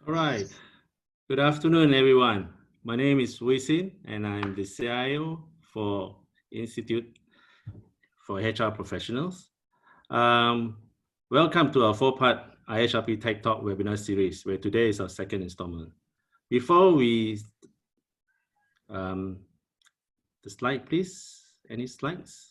All right. Good afternoon, everyone. My name is Wei Sin, and I'm the CIO for Institute for HR Professionals. Welcome to our four-part IHRP Tech Talk webinar series, where today is our second installment. Before we, the slide, please. Any slides?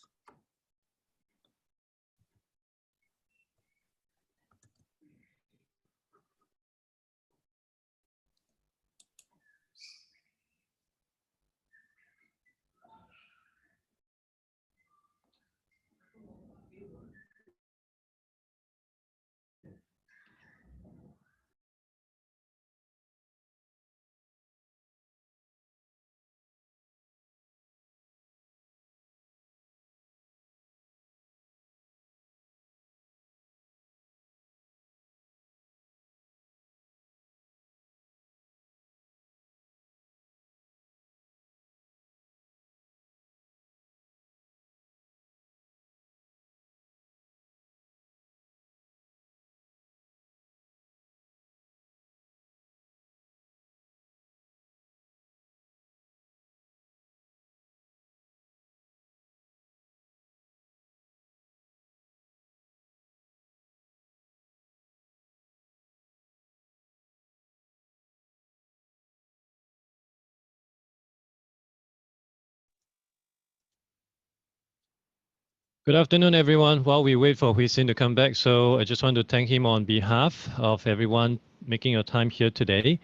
Good afternoon, everyone. While we wait for Hui Sin to come back, so I just want to thank him on behalf of everyone making your time here today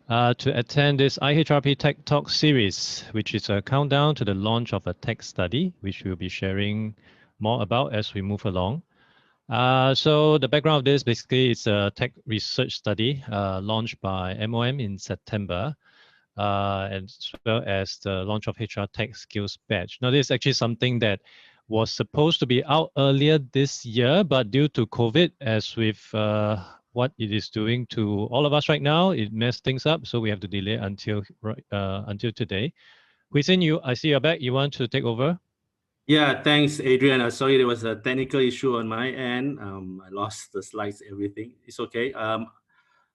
to attend this IHRP Tech Talk series, which is a countdown to the launch of a tech study, which we'll be sharing more about as we move along. So the background of this basically is a tech research study launched by MOM in September, as well as the launch of HR Tech Skills Badge. Now, this is actually something that was supposed to be out earlier this year, but due to COVID, as with what it is doing to all of us right now, it messed things up. So we have to delay until today. Hui Sin, I see you're back. You want to take over? Yeah, thanks, Adrian. Sorry, there was a technical issue on my end. I lost the slides, everything. It's okay.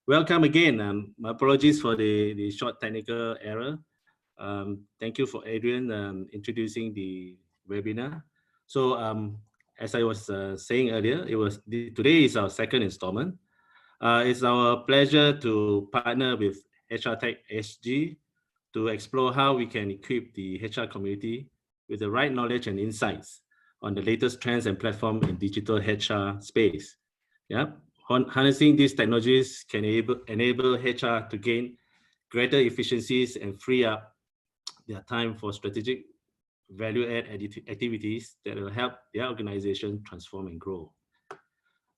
Welcome again. My apologies for the short technical error. Thank you for Adrian introducing the webinar. So as I was saying earlier, today is our second installment. It's our pleasure to partner with HR Tech SG to explore how we can equip the HR community with the right knowledge and insights on the latest trends and platform in digital HR space. Yeah, harnessing these technologies can enable HR to gain greater efficiencies and free up their time for strategic value-add activities that will help their organization transform and grow.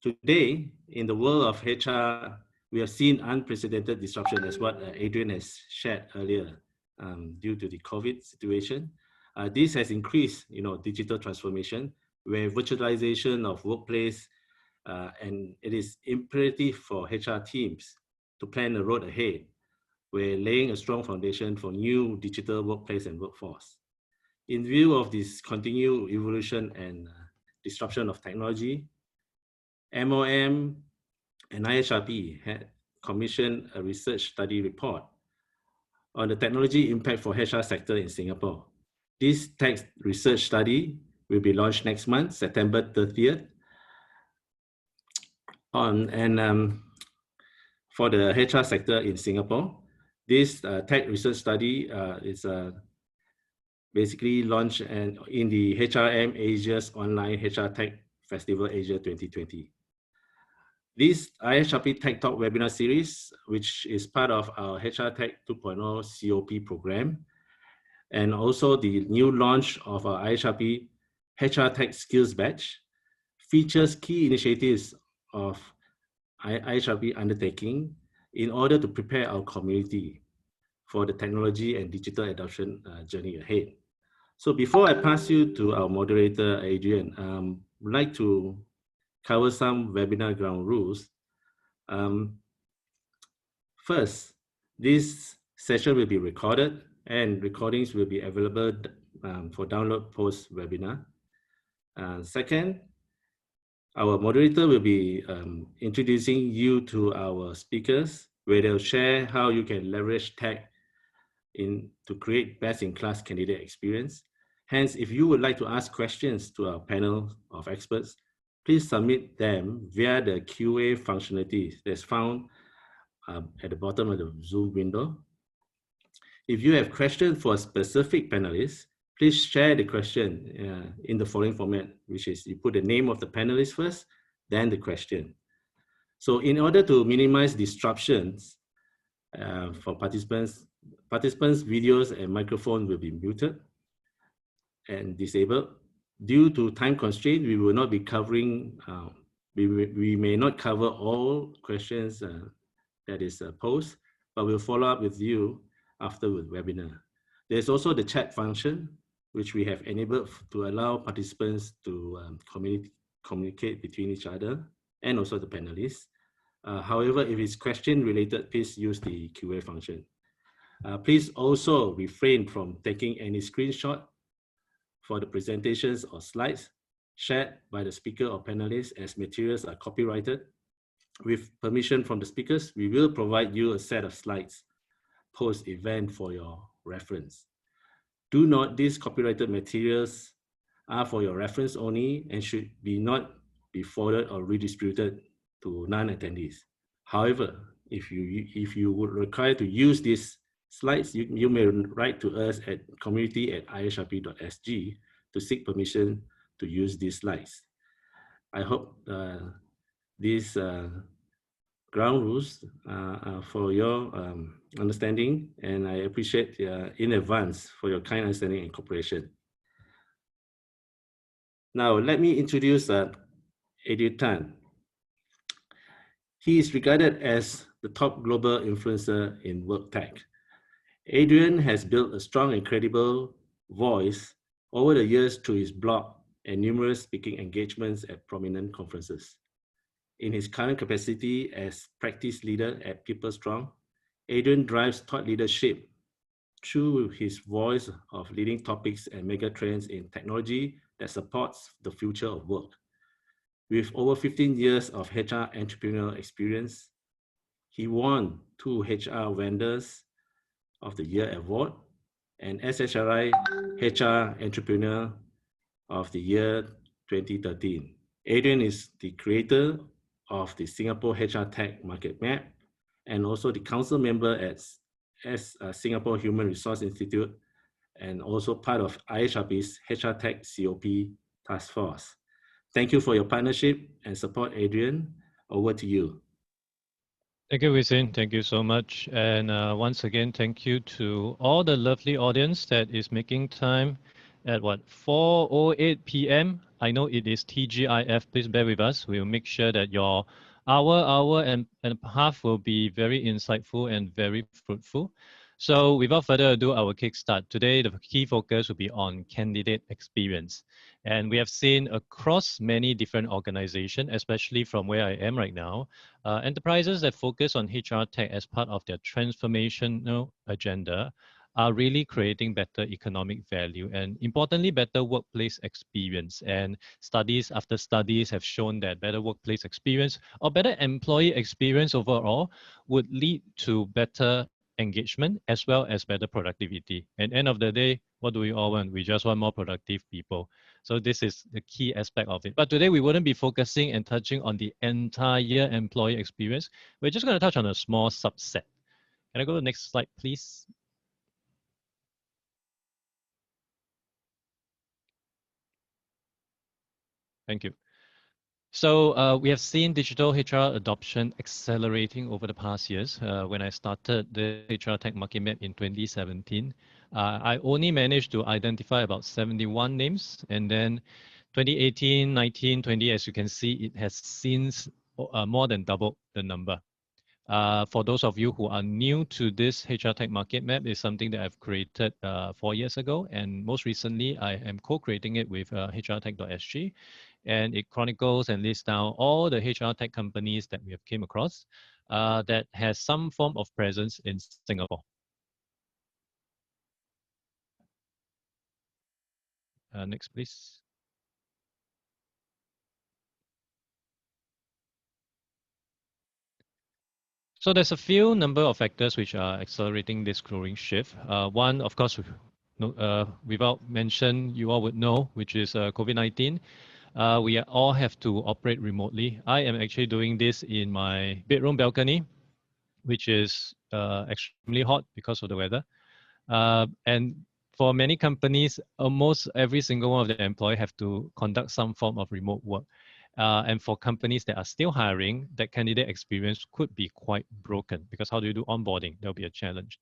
Today, in the world of HR, we have seen unprecedented disruption, as what Adrian has shared earlier, due to the COVID situation. This has increased, digital transformation, where virtualization of workplace, and it is imperative for HR teams to plan the road ahead. We're laying a strong foundation for new digital workplace and workforce. In view of this continued evolution and disruption of technology, MOM and IHRP had commissioned a research study report on the technology impact for HR sector in Singapore. This tech research study will be launched next month, September 30th. For the HR sector in Singapore, this tech research study is basically launched in the HRM Asia's online HR Tech Festival Asia 2020. This IHRP Tech Talk webinar series, which is part of our HR Tech 2.0 COP program, and also the new launch of our IHRP HR Tech Skills Badge, features key initiatives of IHRP undertaking in order to prepare our community for the technology and digital adoption journey ahead. So before I pass you to our moderator, Adrian, I'd like to cover some webinar ground rules. First, this session will be recorded and recordings will be available for download post-webinar. Second, our moderator will be introducing you to our speakers where they'll share how you can leverage tech to create best-in-class candidate experience. Hence, if you would like to ask questions to our panel of experts, please submit them via the QA functionality that's found at the bottom of the Zoom window. If you have questions for a specific panelist, please share the question in the following format, which is you put the name of the panelist first, then the question. So in order to minimize disruptions for participants' videos and microphone will be muted and disabled. Due to time constraint, we will not be covering, we may not cover all questions that is posed, but we'll follow up with you after the webinar. There's also the chat function, which we have enabled to allow participants to communicate between each other and also the panelists. However, if it's question related, please use the QA function. Please also refrain from taking any screenshot for the presentations or slides shared by the speaker or panelists, as materials are copyrighted. With permission from the speakers, we will provide you a set of slides post-event for your reference. Do note these copyrighted materials are for your reference only and should not be forwarded or redistributed to non-attendees. However, if you would require to use these slides, you may write to us at community@ihrp.sg to seek permission to use these slides. I hope these ground rules for your understanding, and I appreciate in advance for your kind understanding and cooperation. Now, let me introduce Adrian Tan. He is regarded as the top global influencer in work tech. Adrian has built a strong and credible voice over the years through his blog and numerous speaking engagements at prominent conferences. In his current capacity as practice leader at PeopleStrong, Adrian drives thought leadership through his voice of leading topics and mega trends in technology that supports the future of work. With over 15 years of HR entrepreneurial experience, he won 2 HR Vendors of the Year award and SHRI HR Entrepreneur of the Year 2013. Adrian is the creator of the Singapore HR Tech Market Map and also the council member at Singapore Human Resource Institute and also part of IHRP's HR Tech COP Task Force. Thank you for your partnership and support, Adrian. Over to you. Thank you, Wisin. Thank you so much. And once again, thank you to all the lovely audience that is making time at 4:08 p.m. I know it is TGIF. Please bear with us. We'll make sure that your hour and a half will be very insightful and very fruitful. So without further ado, I will kickstart. Today, the key focus will be on candidate experience. And we have seen across many different organizations, especially from where I am right now, enterprises that focus on HR tech as part of their transformational agenda are really creating better economic value and, importantly, better workplace experience. And studies after studies have shown that better workplace experience or better employee experience overall would lead to better engagement as well as better productivity. And end of the day, what do we all want? We just want more productive people. So this is the key aspect of it. But today we wouldn't be focusing and touching on the entire employee experience. We're just going to touch on a small subset. Can I go to the next slide, please? Thank you. So we have seen digital HR adoption accelerating over the past years. When I started the HR Tech Market Map in 2017, I only managed to identify about 71 names. And then 2018, 19, 20, as you can see, it has since more than doubled the number. For those of you who are new to this HR Tech Market Map, is something that I've created 4 years ago. And most recently, I am co-creating it with hrtech.sg. And it chronicles and lists down all the HR tech companies that we have came across that has some form of presence in Singapore. Next, please. So there's a few number of factors which are accelerating this growing shift. One, of course, without mention, you all would know, which is COVID-19. We all have to operate remotely. I am actually doing this in my bedroom balcony, which is extremely hot because of the weather. And for many companies, almost every single one of the employees have to conduct some form of remote work. And for companies that are still hiring, that candidate experience could be quite broken because how do you do onboarding? There'll be a challenge.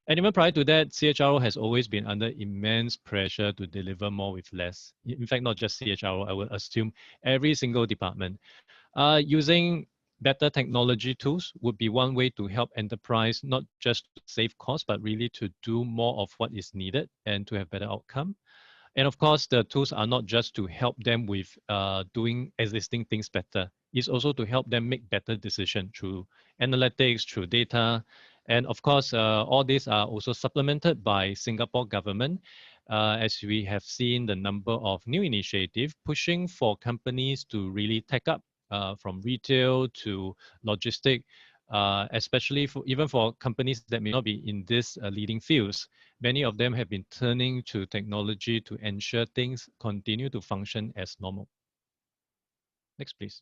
And even prior to that, CHRO has always been under immense pressure to deliver more with less. In fact, not just CHRO, I would assume every single department. Using better technology tools would be one way to help enterprise not just to save costs, but really to do more of what is needed and to have better outcome. And of course, the tools are not just to help them with doing existing things better. It's also to help them make better decisions through analytics, through data. And of course, all these are also supplemented by Singapore government, as we have seen the number of new initiatives pushing for companies to really take up from retail to logistic, especially for even for companies that may not be in these leading fields. Many of them have been turning to technology to ensure things continue to function as normal. Next, please.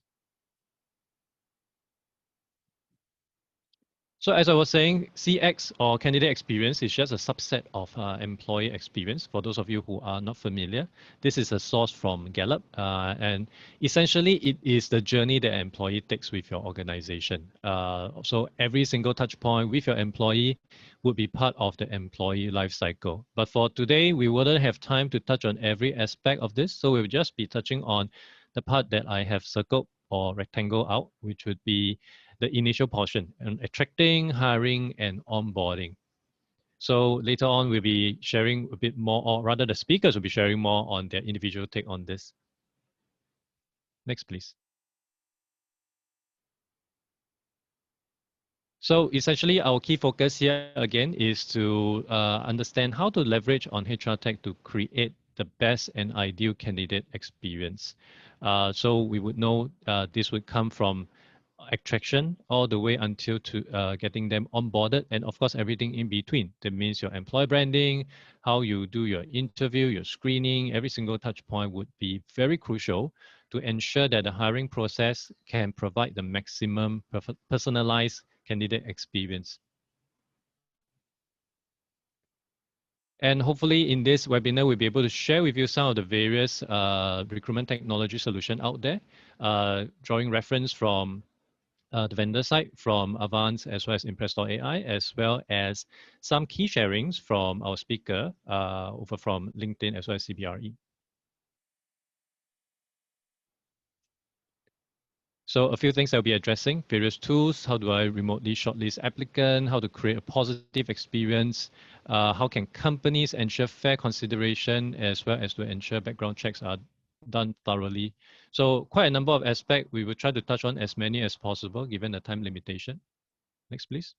So as I was saying, CX or candidate experience is just a subset of employee experience. For those of you who are not familiar, this is a source from Gallup. And essentially, it is the journey that an employee takes with your organization. So every single touch point with your employee would be part of the employee life cycle. But for today, we wouldn't have time to touch on every aspect of this. So we'll just be touching on the part that I have circled or rectangle out, which would be the initial portion and attracting, hiring, and onboarding. So later on, we'll be sharing a bit more, or rather the speakers will be sharing more on their individual take on this. Next, please. So essentially, our key focus here again is to understand how to leverage on HR tech to create the best and ideal candidate experience. So we would know this would come from attraction all the way until to getting them onboarded, and of course everything in between. That means your employer branding, how you do your interview, your screening, every single touch point would be very crucial to ensure that the hiring process can provide the maximum personalized candidate experience. And hopefully in this webinar, we'll be able to share with you some of the various recruitment technology solution out there, drawing reference from the vendor side, from Avvanz as well as Impress.ai, as well as some key sharings from our speaker over from LinkedIn as well as CBRE. So a few things I'll be addressing, various tools, how do I remotely shortlist applicant, how to create a positive experience, how can companies ensure fair consideration as well as to ensure background checks are done thoroughly. So quite a number of aspects, we will try to touch on as many as possible given the time limitation. Next, please.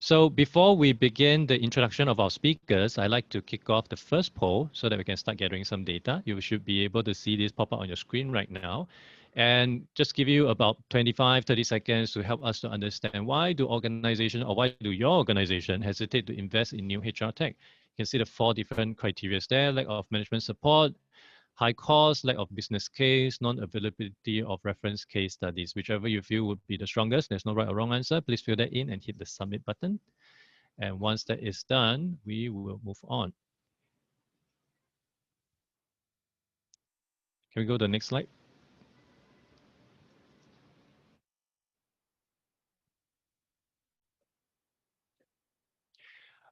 So before we begin the introduction of our speakers, I'd like to kick off the first poll so that we can start gathering some data. You should be able to see this pop up on your screen right now. And just give you about 25, 30 seconds to help us to understand why do organizations or why do your organization hesitate to invest in new HR tech? You can see the 4 different criteria there: lack of management support, high cost, lack of business case, non-availability of reference case studies. Whichever you feel would be the strongest, there's no right or wrong answer. Please fill that in and hit the submit button. And once that is done, we will move on. Can we go to the next slide?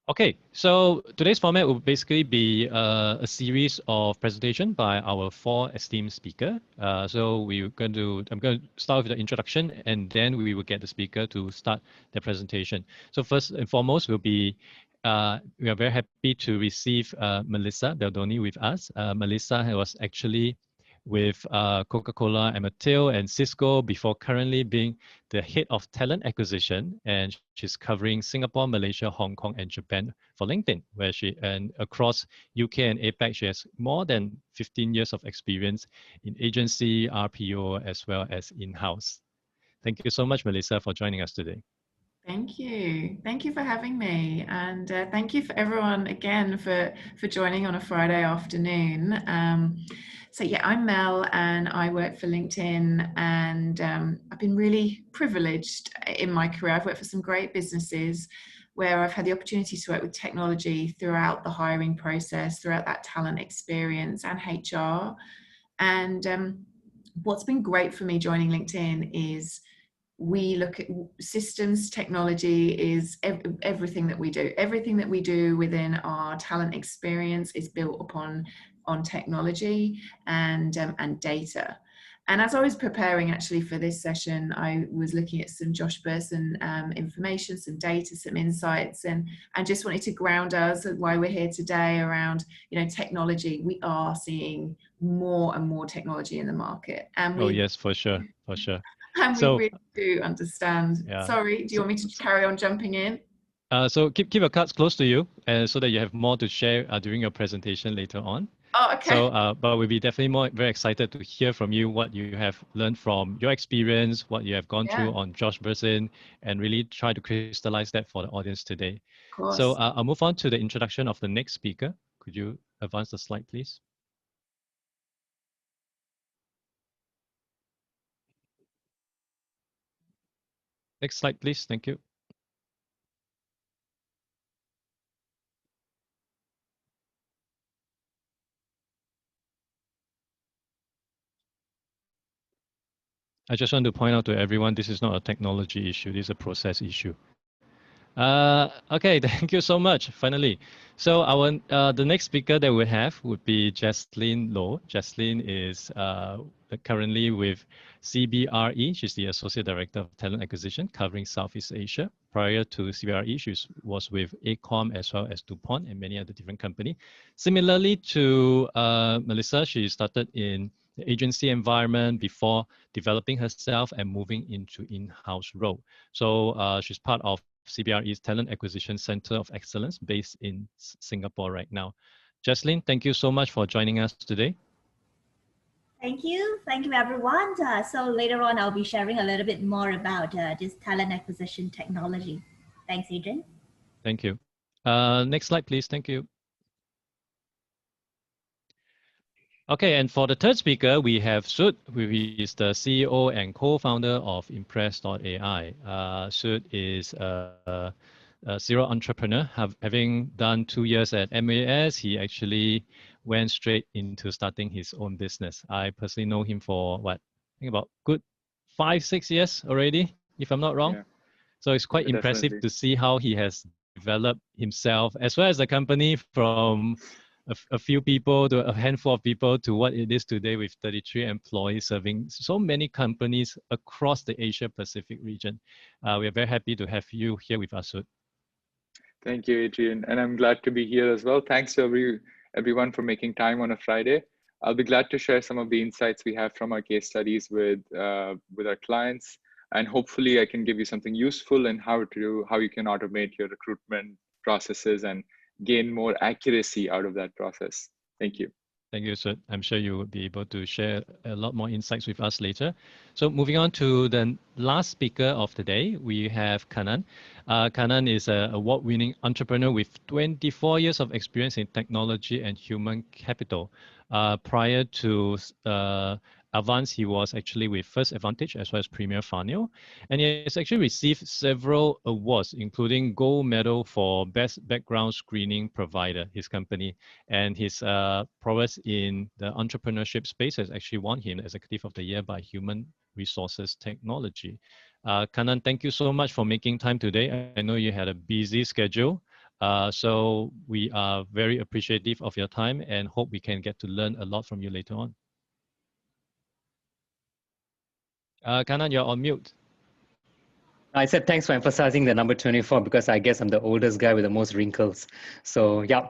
Okay, so today's format will basically be a series of presentation by our 4 esteemed speakers. So I'm going to start with the introduction, and then we will get the speaker to start the presentation. So first and foremost, we are very happy to receive Melissa Beldoni with us. Melissa was actually with Coca-Cola and Mattel and Cisco before currently being the head of talent acquisition, and she's covering Singapore, Malaysia, Hong Kong, and Japan for LinkedIn, where and across UK and APAC, she has more than 15 years of experience in agency, RPO, as well as in-house. Thank you so much, Melissa, for joining us today. Thank you. Thank you for having me. And thank you for everyone again for joining on a Friday afternoon. So yeah, I'm Mel and I work for LinkedIn, and I've been really privileged in my career. I've worked for some great businesses where I've had the opportunity to work with technology throughout the hiring process, throughout that talent experience and HR. And what's been great for me joining LinkedIn is we look at systems. Technology is everything that we do. Everything that we do within our talent experience is built upon technology and data. And as I was preparing actually for this session, I was looking at some Josh Burson information, some data, some insights, and just wanted to ground us why we're here today around, technology. We are seeing more and more technology in the market. And Oh, yes, for sure, for sure. And So, we really do understand. yeah. Sorry, do you want me to carry on jumping in? So keep your cards close to you, so that you have more to share during your presentation later on. Oh, okay. So, but we'll be definitely very excited to hear from you what you have learned from your experience, what you have gone through on Josh Burson, and really try to crystallize that for the audience today. Of course. So I'll move on to the introduction of the next speaker. Could you advance the slide, please? Next slide, please. Thank you. I just want to point out to everyone, this is not a technology issue, this is a process issue. Okay, thank you so much, finally. So the next speaker that we have would be Jaslyn Loh. Jaslyn is currently with CBRE. She's the Associate Director of Talent Acquisition covering Southeast Asia. Prior to CBRE, she was with ACOM as well as DuPont and many other different companies. Similarly to Melissa, she started in the agency environment before developing herself and moving into in-house role. So she's part of CBRE's Talent Acquisition Center of Excellence based in Singapore right now. Jaslyn, thank you so much for joining us today. Thank you. Thank you, everyone. So later on, I'll be sharing a little bit more about this talent acquisition technology. Thanks, Adrian. Thank you. Next slide, please. Thank you. Okay, and for the third speaker, we have Sud, who is the CEO and co-founder of Impress.ai. Sud is a serial entrepreneur. Having done 2 years at MAS, he actually went straight into starting his own business. I personally know him for I think about good 5-6 years already, if I'm not wrong. Yeah. So it's quite impressive to see how he has developed himself as well as the company from a few people to a handful of people to what it is today with 33 employees serving so many companies across the Asia Pacific region. We are very happy to have you here with us, Sud. Thank you, Adrian. And I'm glad to be here as well. Thanks to everyone for making time on a Friday. I'll be glad to share some of the insights we have from our case studies with our clients. And hopefully I can give you something useful in how you can automate your recruitment processes and gain more accuracy out of that process. Thank you. Thank you, Sud. I'm sure you will be able to share a lot more insights with us later. So moving on to the last speaker of the day, we have Kanan. Kanan is an award-winning entrepreneur with 24 years of experience in technology and human capital. Prior to Avvanz, he was actually with First Advantage as well as Premier Farnell. And he has actually received several awards, including gold medal for best background screening provider, his company. And his prowess in the entrepreneurship space has actually won him Executive of the Year by Human Resources Technology. Kanan, thank you so much for making time today. I know you had a busy schedule. So we are very appreciative of your time and hope we can get to learn a lot from you later on. Kanan, you're on mute. I said thanks for emphasizing the number 24 because I guess I'm the oldest guy with the most wrinkles. So yeah,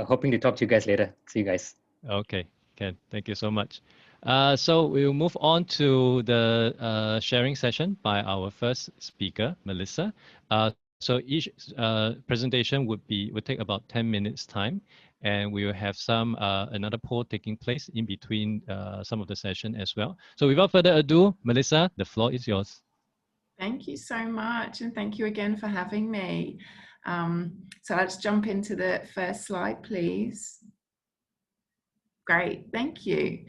hoping to talk to you guys later. See you guys. Okay, Ken, thank you so much. So we'll move on to the sharing session by our first speaker, Melissa. So each presentation would take about 10 minutes time, and we will have another poll taking place in between some of the session as well. So without further ado, Melissa, the floor is yours. Thank you so much, and thank you again for having me. So let's jump into the first slide, please. Great, thank you.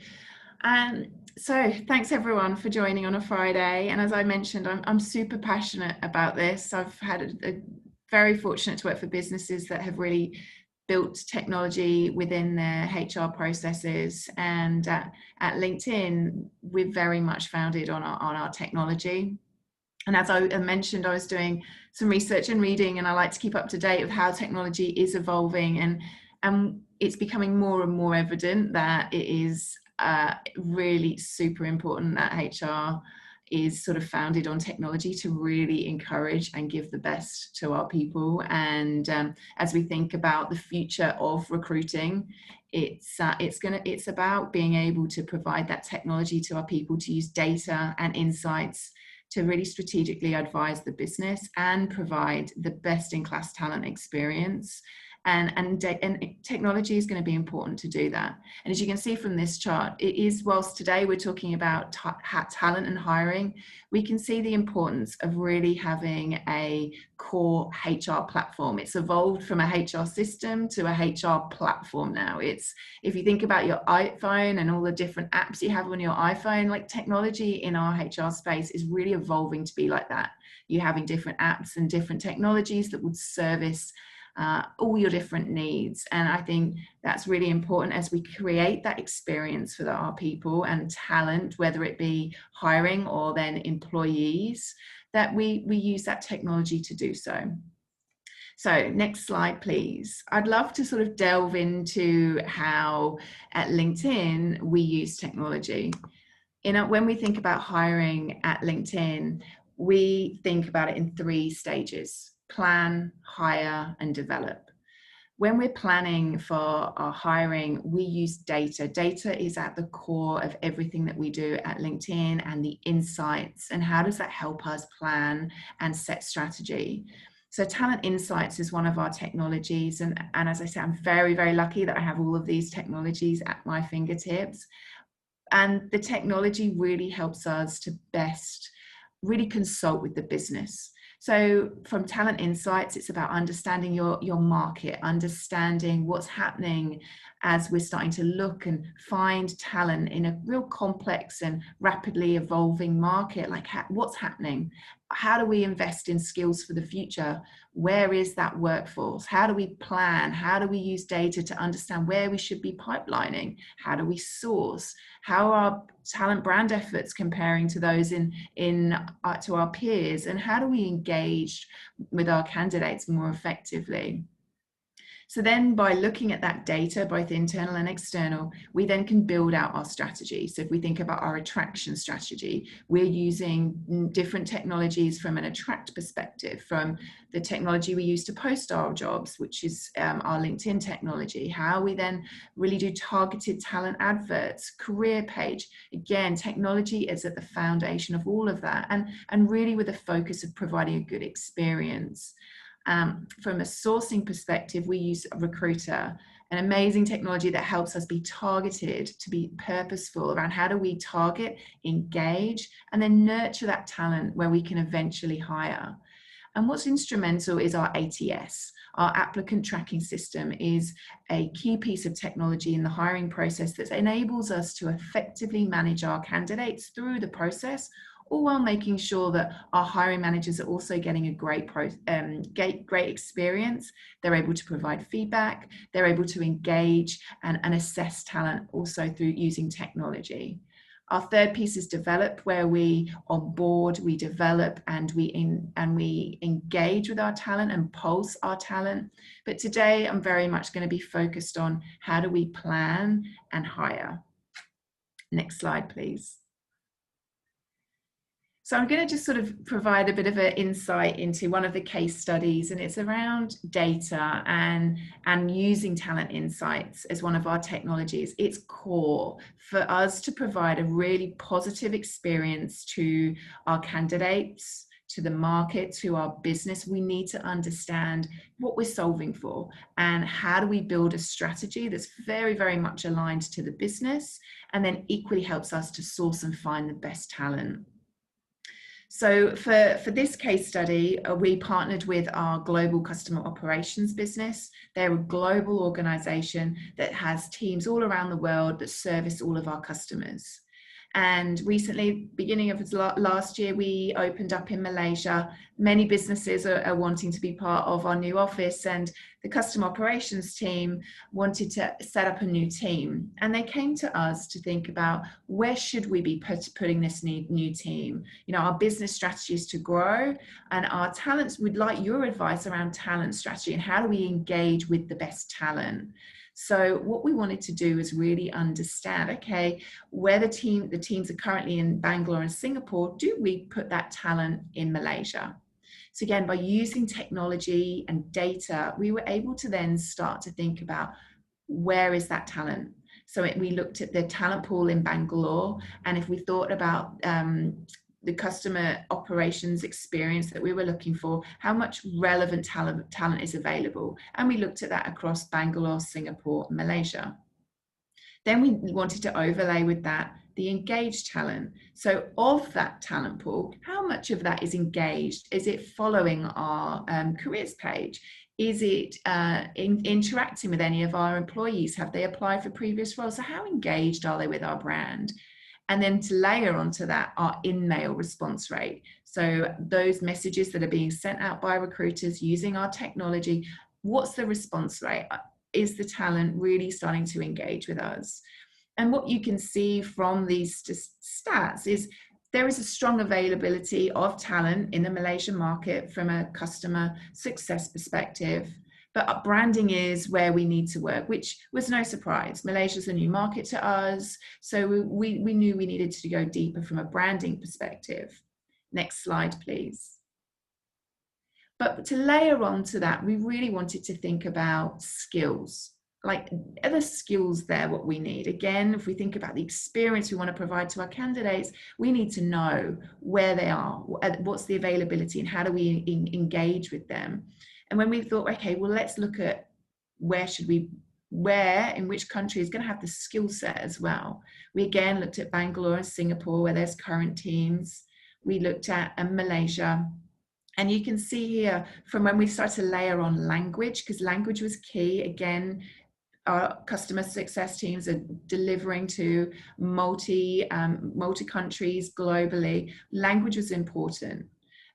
So thanks everyone for joining on a Friday. And as I mentioned, I'm super passionate about this. I've had a very fortunate to work for businesses that have really built technology within their HR processes. And at LinkedIn, we're very much founded on our technology. And as I mentioned, I was doing some research and reading, and I like to keep up to date with how technology is evolving, and it's becoming more and more evident that it is really super important that HR is sort of founded on technology to really encourage and give the best to our people. And as we think about the future of recruiting, it's about being able to provide that technology to our people to use data and insights to really strategically advise the business and provide the best-in-class talent experience. And technology is going to be important to do that. And as you can see from this chart, it is, whilst today we're talking about talent and hiring, we can see the importance of really having a core HR platform. It's evolved from a HR system to a HR platform now. It's, if you think about your iPhone and all the different apps you have on your iPhone, like technology in our HR space is really evolving to be like that. You're having different apps and different technologies that would service all your different needs. And I think that's really important as we create that experience for our people and talent, whether it be hiring or then employees, that we use that technology to do so. So next slide, please. I'd love to sort of delve into how at LinkedIn we use technology. When we think about hiring at LinkedIn, we think about it in 3 stages: plan, hire, and develop. When we're planning for our hiring, we use data. Data is at the core of everything that we do at LinkedIn, and the insights, and how does that help us plan and set strategy. So Talent Insights is one of our technologies. And as I said, I'm very, very lucky that I have all of these technologies at my fingertips. And the technology really helps us to best really consult with the business. So from Talent Insights, it's about understanding your market, understanding what's happening as we're starting to look and find talent in a real complex and rapidly evolving market. Like what's happening? How do we invest in skills for the future? Where is that workforce? How do we plan? How do we use data to understand where we should be pipelining? How do we source? How are talent brand efforts comparing to those to our peers? And how do we engage with our candidates more effectively? So then by looking at that data, both internal and external, we then can build out our strategy. So if we think about our attraction strategy, we're using different technologies from an attract perspective, from the technology we use to post our jobs, which is our LinkedIn technology, how we then really do targeted talent adverts, career page. Again, technology is at the foundation of all of that, and really with a focus of providing a good experience. From a sourcing perspective, we use Recruiter, an amazing technology that helps us be targeted, to be purposeful around how do we target, engage, and then nurture that talent where we can eventually hire. And what's instrumental is our ATS. Our applicant tracking system is a key piece of technology in the hiring process that enables us to effectively manage our candidates through the process, all while making sure that our hiring managers are also getting a great experience. They're able to provide feedback, they're able to engage and assess talent also through using technology. Our third piece is develop, where we onboard, we develop, and we engage with our talent and pulse our talent. But today I'm very much going to be focused on how do we plan and hire. Next slide, please. So I'm going to just sort of provide a bit of an insight into one of the case studies, and it's around data and using Talent Insights as one of our technologies. It's core for us to provide a really positive experience to our candidates, to the market, to our business. We need to understand what we're solving for and how do we build a strategy that's very, very much aligned to the business, and then equally helps us to source and find the best talent. So for this case study, we partnered with our global customer operations business. They're a global organization that has teams all around the world that service all of our customers. And recently, beginning of last year, we opened up in Malaysia. Many businesses are wanting to be part of our new office, and the customer operations team wanted to set up a new team. And they came to us to think about, where should we be putting this new team? You know, our business strategy is to grow, and our talents, we'd like your advice around talent strategy and how do we engage with the best talent. So what we wanted to do is really understand, okay, where the teams are currently in Bangalore and Singapore, do we put that talent in Malaysia? So again, by using technology and data, we were able to then start to think about, where is that talent? So we looked at the talent pool in Bangalore, and if we thought about the customer operations experience that we were looking for, how much relevant talent is available. And we looked at that across Bangalore, Singapore, and Malaysia. Then we wanted to overlay with that the engaged talent. So of that talent pool, how much of that is engaged? Is it following our careers page? Is it interacting with any of our employees? Have they applied for previous roles? So how engaged are they with our brand? And then to layer onto that our in-mail response rate. So those messages that are being sent out by recruiters using our technology, what's the response rate? Is the talent really starting to engage with us? And what you can see from these stats is there is a strong availability of talent in the Malaysian market from a customer success perspective. But branding is where we need to work, which was no surprise. Malaysia's a new market to us, so we knew we needed to go deeper from a branding perspective. Next slide, please. But to layer on to that, we really wanted to think about skills. Like, are the skills there what we need? Again, if we think about the experience we want to provide to our candidates, we need to know where they are, what's the availability, and how do we engage with them. And when we thought, okay, well, let's look at in which country is going to have the skill set as well. We again looked at Bangalore and Singapore, where there's current teams. We looked at Malaysia. And you can see here from when we started to layer on language, because language was key. Again, our customer success teams are delivering to multi countries globally. Language was important.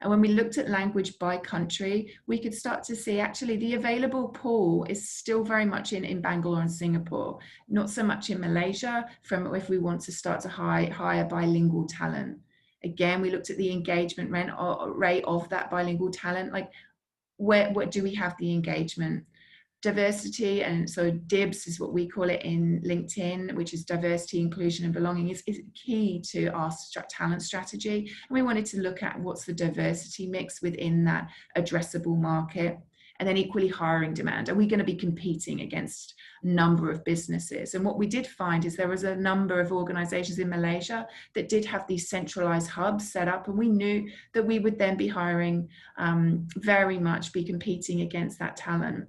And when we looked at language by country, we could start to see actually the available pool is still very much in Bangalore and Singapore, not so much in Malaysia, from if we want to start to hire bilingual talent. Again, we looked at the engagement rate of that bilingual talent, like what do we have the engagement? Diversity, and so DIBS is what we call it in LinkedIn, which is diversity, inclusion, and belonging, is key to our talent strategy. And we wanted to look at what's the diversity mix within that addressable market, and then equally hiring demand. Are we going to be competing against a number of businesses? And what we did find is there was a number of organizations in Malaysia that did have these centralized hubs set up, and we knew that we would then be hiring, very much be competing against that talent.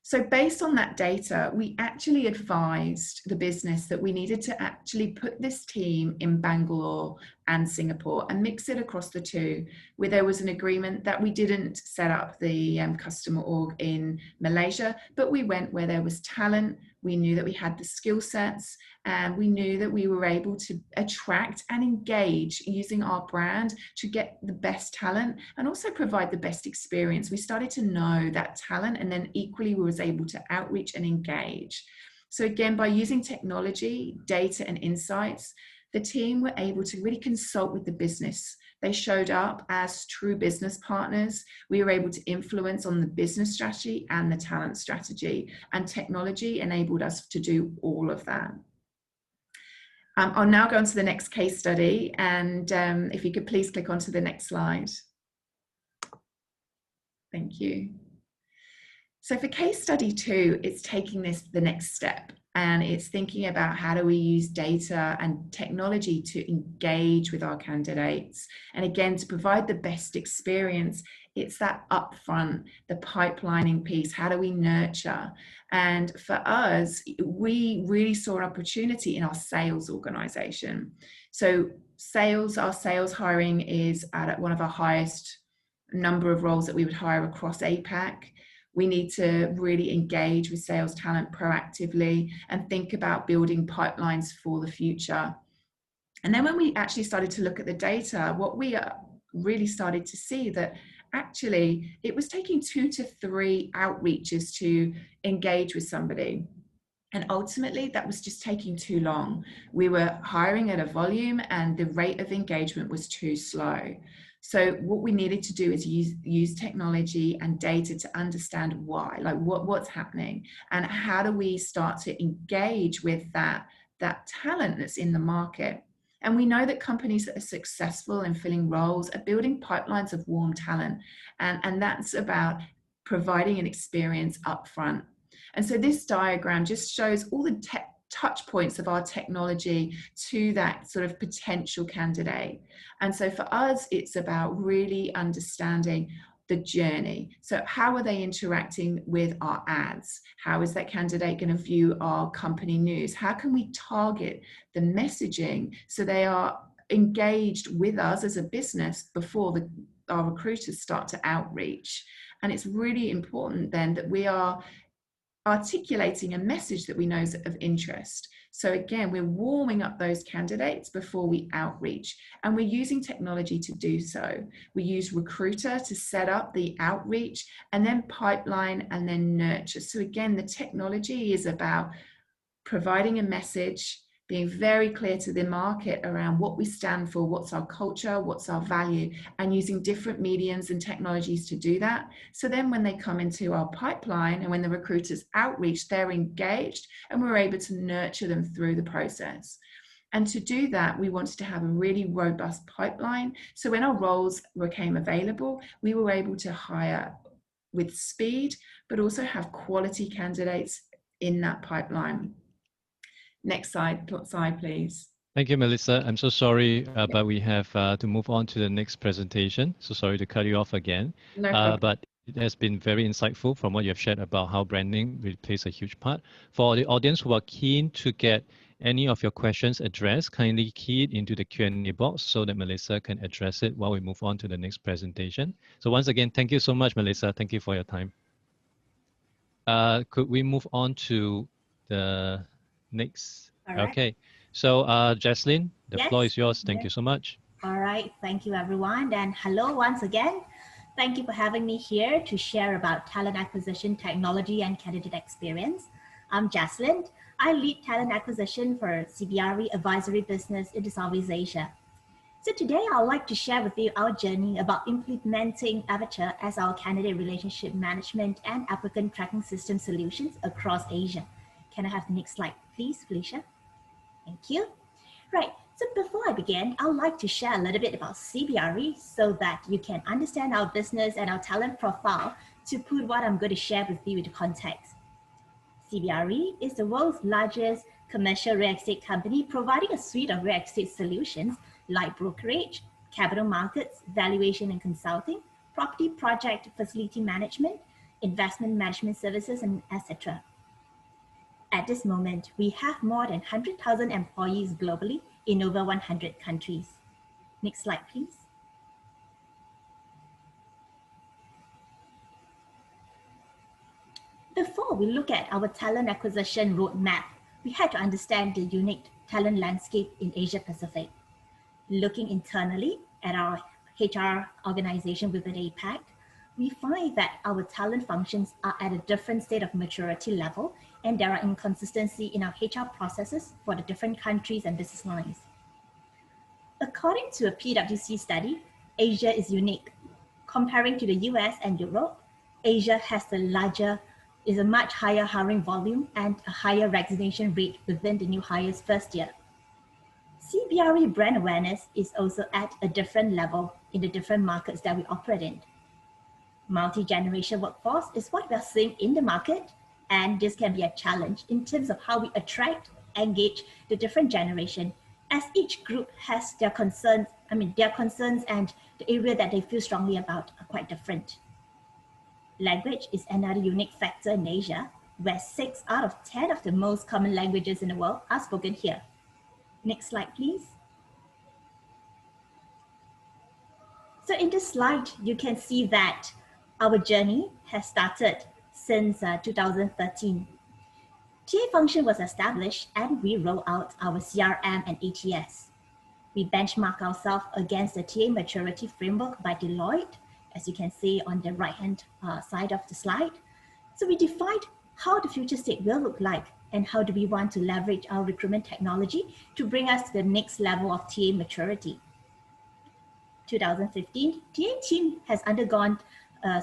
So based on that data, we actually advised the business that we needed to actually put this team in Bangalore and Singapore and mix it across the two, where there was an agreement that we didn't set up the customer org in Malaysia, but we went where there was talent. We knew that we had the skill sets, and we knew that we were able to attract and engage using our brand to get the best talent and also provide the best experience. We started to know that talent, and then equally we was able to outreach and engage. So again, by using technology, data, and insights, the team were able to really consult with the business. They showed up as true business partners. We were able to influence on the business strategy and the talent strategy, and technology enabled us to do all of that. I'll now go on to the next case study, and if you could please click onto the next slide. Thank you. So for case study 2, it's taking this the next step. And it's thinking about how do we use data and technology to engage with our candidates. And again, to provide the best experience, it's that upfront, the pipelining piece. How do we nurture? And for us, we really saw an opportunity in our sales organization. So our sales hiring is at one of our highest number of roles that we would hire across APAC. We need to really engage with sales talent proactively and think about building pipelines for the future. And then when we actually started to look at the data, what we really started to see that actually it was taking 2 to 3 outreaches to engage with somebody. And ultimately that was just taking too long. We were hiring at a volume and the rate of engagement was too slow. So what we needed to do is use technology and data to understand why, like what's happening, and how do we start to engage with that talent that's in the market. And we know that companies that are successful in filling roles are building pipelines of warm talent. And that's about providing an experience upfront. And so this diagram just shows all the touch points of our technology to that sort of potential candidate. And so for us, it's about really understanding the journey. So how are they interacting with our ads? How is that candidate going to view our company news? How can we target the messaging so they are engaged with us as a business before our recruiters start to outreach? And it's really important then that we are articulating a message that we know is of interest. So again, we're warming up those candidates before we outreach, and we're using technology to do so. We use Recruiter to set up the outreach, and then pipeline, and then nurture. So again, the technology is about providing a message, being very clear to the market around what we stand for, what's our culture, what's our value, and using different mediums and technologies to do that. So then when they come into our pipeline and when the recruiters outreach, they're engaged and we're able to nurture them through the process. And to do that, we wanted to have a really robust pipeline. So when our roles became available, we were able to hire with speed, but also have quality candidates in that pipeline. Next slide, please. Thank you, Melissa. I'm so sorry, but we have to move on to the next presentation. So sorry to cut you off again. No problem. But it has been very insightful from what you have shared about how branding really plays a huge part. For the audience who are keen to get any of your questions addressed, kindly key it into the Q&A box so that Melissa can address it while we move on to the next presentation. So once again, thank you so much, Melissa. Thank you for your time. Could we move on to the next? All right. Okay. So Jaslyn, the floor is yours. Thank you so much. All right. Thank you, everyone. And hello once again. Thank you for having me here to share about talent acquisition, technology, and candidate experience. I'm Jaslyn. I lead talent acquisition for CBRE advisory business in Southeast Asia. So today I'd like to share with you our journey about implementing Avatar as our candidate relationship management and applicant tracking system solutions across Asia. Can I have the next slide, please, Felicia? Thank you. Right, so before I begin, I'd like to share a little bit about CBRE so that you can understand our business and our talent profile to put what I'm going to share with you into context. CBRE is the world's largest commercial real estate company, providing a suite of real estate solutions like brokerage, capital markets, valuation and consulting, property project facility management, investment management services, and etc. At this moment, we have more than 100,000 employees globally in over 100 countries. Next slide, please. Before we look at our talent acquisition roadmap, we had to understand the unique talent landscape in Asia Pacific. Looking internally at our HR organization within APAC, we find that our talent functions are at a different state of maturity level, and there are inconsistency in our HR processes for the different countries and business lines. According to a PwC study, Asia is unique. Comparing to the US and Europe, Asia is a much higher hiring volume and a higher resignation rate within the new hires first year. CBRE brand awareness is also at a different level in the different markets that we operate in. Multi-generation workforce is what we are seeing in the market, And this can be a challenge in terms of how we attract, engage the different generation, as each group has their concerns. Their concerns and the area that they feel strongly about are quite different. Language is another unique factor in Asia, where 6 out of 10 of the most common languages in the world are spoken here. Next slide, please. So in this slide, you can see that our journey has started since 2013. TA function was established and we roll out our CRM and ATS. We benchmark ourselves against the TA maturity framework by Deloitte, as you can see on the right-hand side of the slide. So we defined how the future state will look like and how do we want to leverage our recruitment technology to bring us to the next level of TA maturity. 2015, TA team has undergone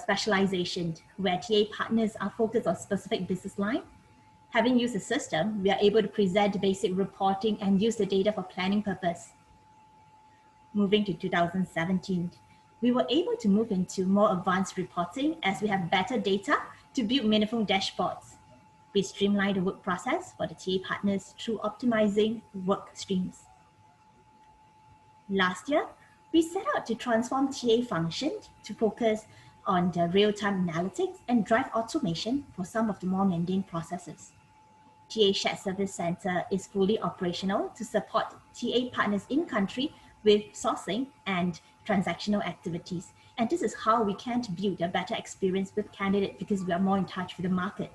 specialization where TA partners are focused on specific business line. Having used the system, we are able to present basic reporting and use the data for planning purpose. Moving to 2017, we were able to move into more advanced reporting as we have better data to build meaningful dashboards. We streamlined the work process for the TA partners through optimizing work streams. Last year, we set out to transform TA function to focus on the real-time analytics and drive automation for some of the more mundane processes. TA Shared Service Center is fully operational to support TA partners in country with sourcing and transactional activities. And this is how we can build a better experience with candidates because we are more in touch with the market.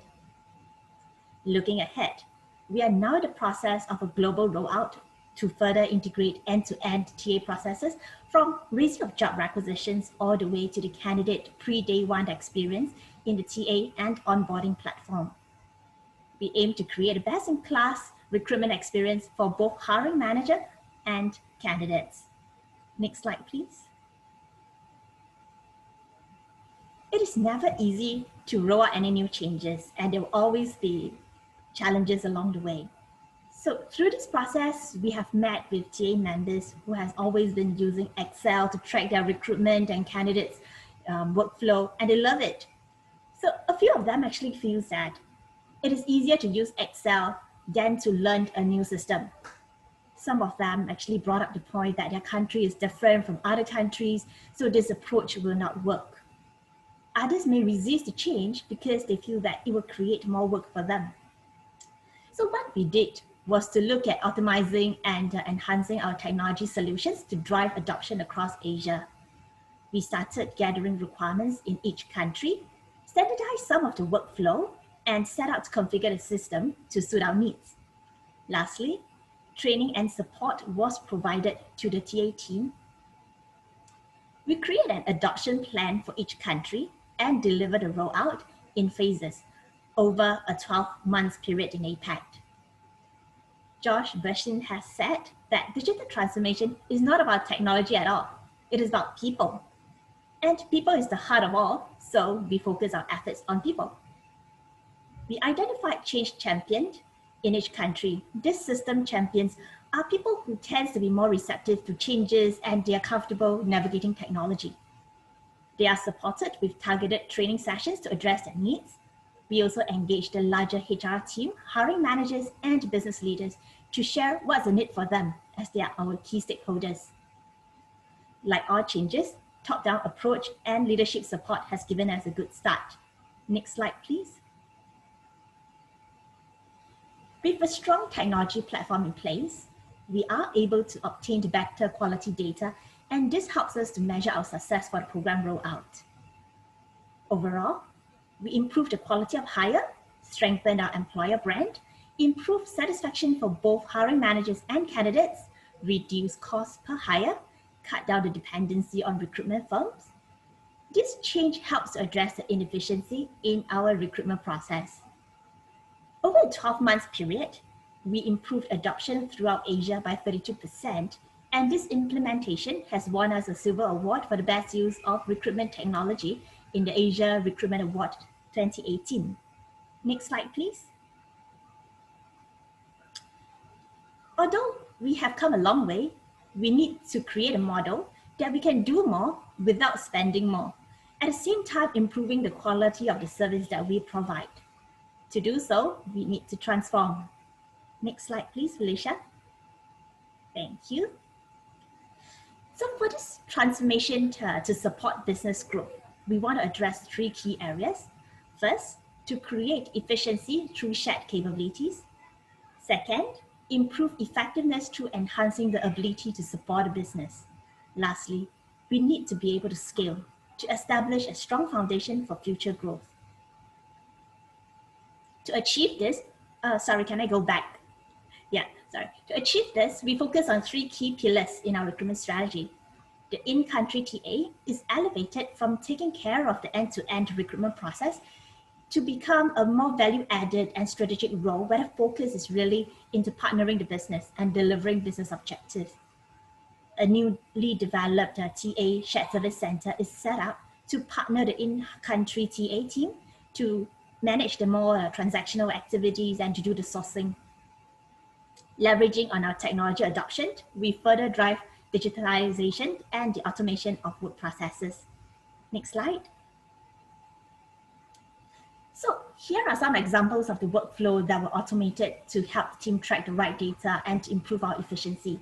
Looking ahead, we are now in the process of a global rollout to further integrate end-to-end TA processes from raising of job requisitions all the way to the candidate pre-day one experience in the TA and onboarding platform. We aim to create a best-in-class recruitment experience for both hiring manager and candidates. Next slide, please. It is never easy to roll out any new changes, and there will always be challenges along the way. So through this process, we have met with TA members who has always been using Excel to track their recruitment and candidates workflow, and they love it. So a few of them actually feel that it is easier to use Excel than to learn a new system. Some of them actually brought up the point that their country is different from other countries, so this approach will not work. Others may resist the change because they feel that it will create more work for them. So what we did was to look at optimizing and enhancing our technology solutions to drive adoption across Asia. We started gathering requirements in each country, standardized some of the workflow, and set out to configure the system to suit our needs. Lastly, training and support was provided to the TA team. We created an adoption plan for each country and delivered the rollout in phases over a 12-month period in APAC. Josh Bersin has said that digital transformation is not about technology at all. It is about people. And people is the heart of all, so we focus our efforts on people. We identified change champions in each country. These system champions are people who tend to be more receptive to changes and they are comfortable navigating technology. They are supported with targeted training sessions to address their needs. We also engage the larger HR team, hiring managers, and business leaders to share what's the need for them as they are our key stakeholders. Like all changes, top-down approach and leadership support has given us a good start. Next slide, please. With a strong technology platform in place, we are able to obtain better quality data, and this helps us to measure our success for the program rollout. Overall, we improved the quality of hire, strengthened our employer brand, improved satisfaction for both hiring managers and candidates, reduced cost per hire, cut down the dependency on recruitment firms. This change helps to address the inefficiency in our recruitment process. Over a 12-month period, we improved adoption throughout Asia by 32%, and this implementation has won us a Silver Award for the best use of recruitment technology in the Asia Recruitment Award 2018. Next slide, please. Although we have come a long way, we need to create a model that we can do more without spending more, at the same time improving the quality of the service that we provide. To do so, we need to transform. Next slide, please, Felicia. Thank you. So for this transformation to support business growth, we want to address 3 key areas. First, to create efficiency through shared capabilities. Second, improve effectiveness through enhancing the ability to support a business. Lastly, we need to be able to scale to establish a strong foundation for future growth. To achieve this, sorry, can I go back? Yeah, sorry. To achieve this, we focus on 3 key pillars in our recruitment strategy. The in-country TA is elevated from taking care of the end-to-end recruitment process to become a more value-added and strategic role where the focus is really into partnering the business and delivering business objectives. A newly developed TA shared service center is set up to partner the in-country TA team to manage the more transactional activities and to do the sourcing. Leveraging on our technology adoption, we further drive digitalization and the automation of work processes. Next slide. So here are some examples of the workflow that were automated to help the team track the right data and to improve our efficiency.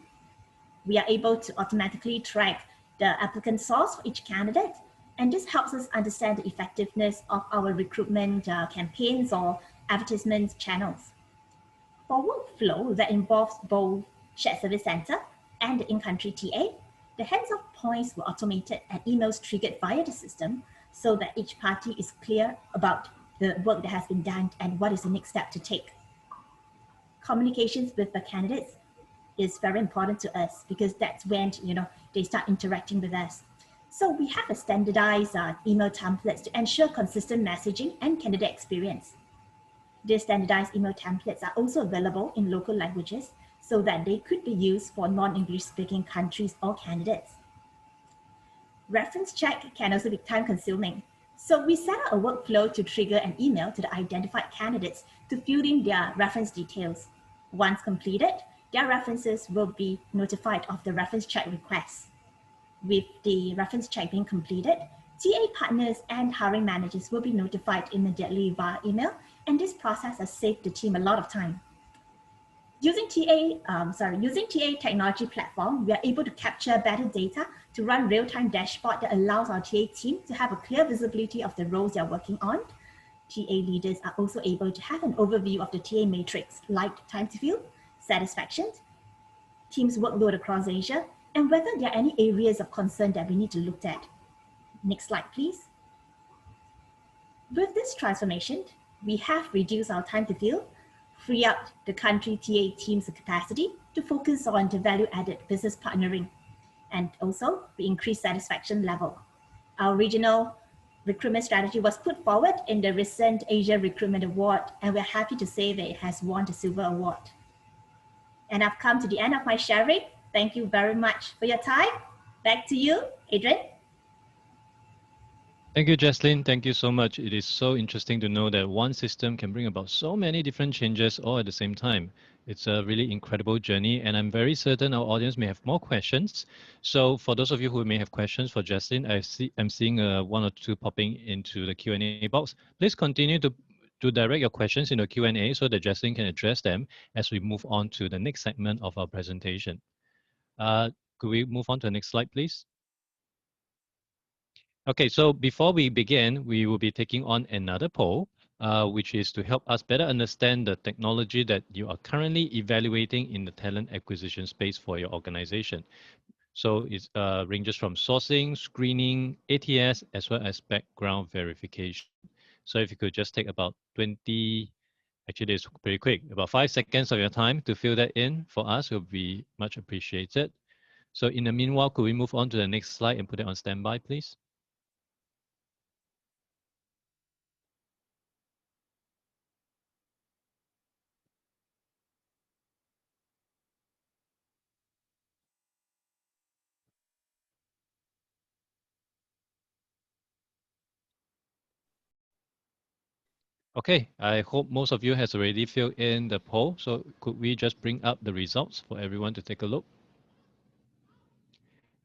We are able to automatically track the applicant source for each candidate, and this helps us understand the effectiveness of our recruitment campaigns or advertisement channels. For workflow that involves both shared service center and the in-country TA, the hands-off points were automated and emails triggered via the system so that each party is clear about the work that has been done and what is the next step to take. Communications with the candidates is very important to us because that's when they start interacting with us. So we have a standardized email templates to ensure consistent messaging and candidate experience. These standardized email templates are also available in local languages so that they could be used for non-English speaking countries or candidates. Reference check can also be time consuming. So we set up a workflow to trigger an email to the identified candidates to fill in their reference details. Once completed, their references will be notified of the reference check request. With the reference check being completed, TA partners and hiring managers will be notified immediately via email, and this process has saved the team a lot of time. Using TA technology platform, we are able to capture better data to run real-time dashboard that allows our TA team to have a clear visibility of the roles they're working on. TA leaders are also able to have an overview of the TA matrix like time to fill, satisfaction, team's workload across Asia, and whether there are any areas of concern that we need to look at. Next slide, please. With this transformation, we have reduced our time to fill, free up the country TA team's capacity to focus on the value-added business partnering, and also we increase satisfaction level. Our regional recruitment strategy was put forward in the recent Asia Recruitment Award, and we're happy to say that it has won the Silver Award. And I've come to the end of my sharing. Thank you very much for your time. Back to you, Adrian. Thank you, Jaslyn. Thank you so much. It is so interesting to know that one system can bring about so many different changes all at the same time. It's a really incredible journey, and I'm very certain our audience may have more questions. So for those of you who may have questions for Jaslyn, I'm seeing 1 or 2 popping into the Q&A box. Please continue to direct your questions in the Q&A so that Jaslyn can address them as we move on to the next segment of our presentation. Could we move on to the next slide, please? Okay, so before we begin, we will be taking on another poll, which is to help us better understand the technology that you are currently evaluating in the talent acquisition space for your organization. So it ranges from sourcing, screening, ATS, as well as background verification. So if you could just take about 20, actually it's pretty quick, about 5 seconds of your time to fill that in for us, it will be much appreciated. So in the meanwhile, could we move on to the next slide and put it on standby, please? Okay, I hope most of you has already filled in the poll. So could we just bring up the results for everyone to take a look?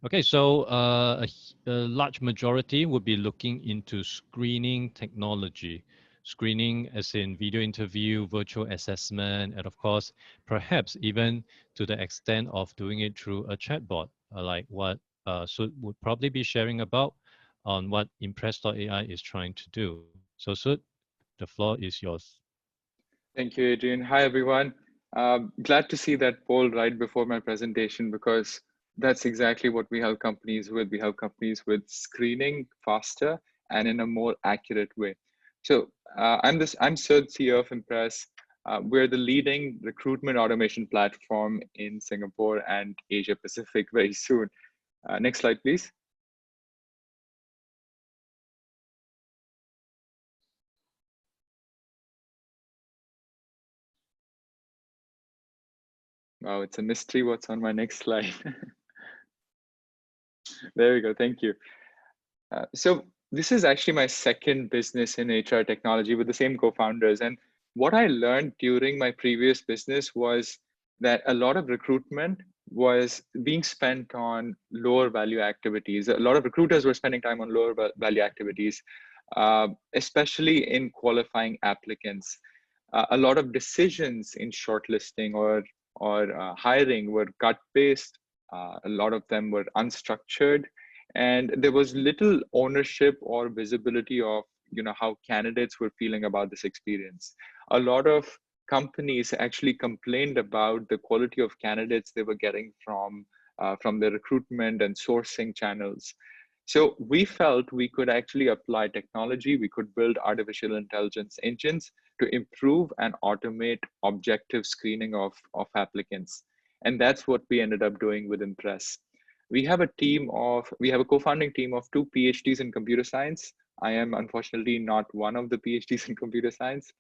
Okay, so a large majority would be looking into screening technology. screening, as in video interview, virtual assessment, and of course, perhaps even to the extent of doing it through a chatbot, like what Sud would probably be sharing about on what Impress.ai is trying to do. So Sud, the floor is yours. Thank you, Adrian. Hi, everyone. Glad to see that poll right before my presentation, because that's exactly what we help companies with. We help companies with screening faster and in a more accurate way. So I'm Sud, CEO of Impress. We're the leading recruitment automation platform in Singapore and Asia Pacific very soon. Next slide, please. Wow, it's a mystery what's on my next slide. There we go, thank you. So this is actually my second business in HR technology with the same co-founders. And what I learned during my previous business was that a lot of recruitment was being spent on lower value activities. A lot of recruiters were spending time on lower value activities, especially in qualifying applicants. A lot of decisions in shortlisting or hiring were gut-based. A lot of them were unstructured, and there was little ownership or visibility of how candidates were feeling about this experience. A lot of companies actually complained about the quality of candidates they were getting from the recruitment and sourcing channels. So we felt we could actually apply technology. We could build artificial intelligence engines to improve and automate objective screening of applicants. And that's what we ended up doing with Impress. We have a co-founding team of 2 PhDs in computer science. I am unfortunately not one of the PhDs in computer science,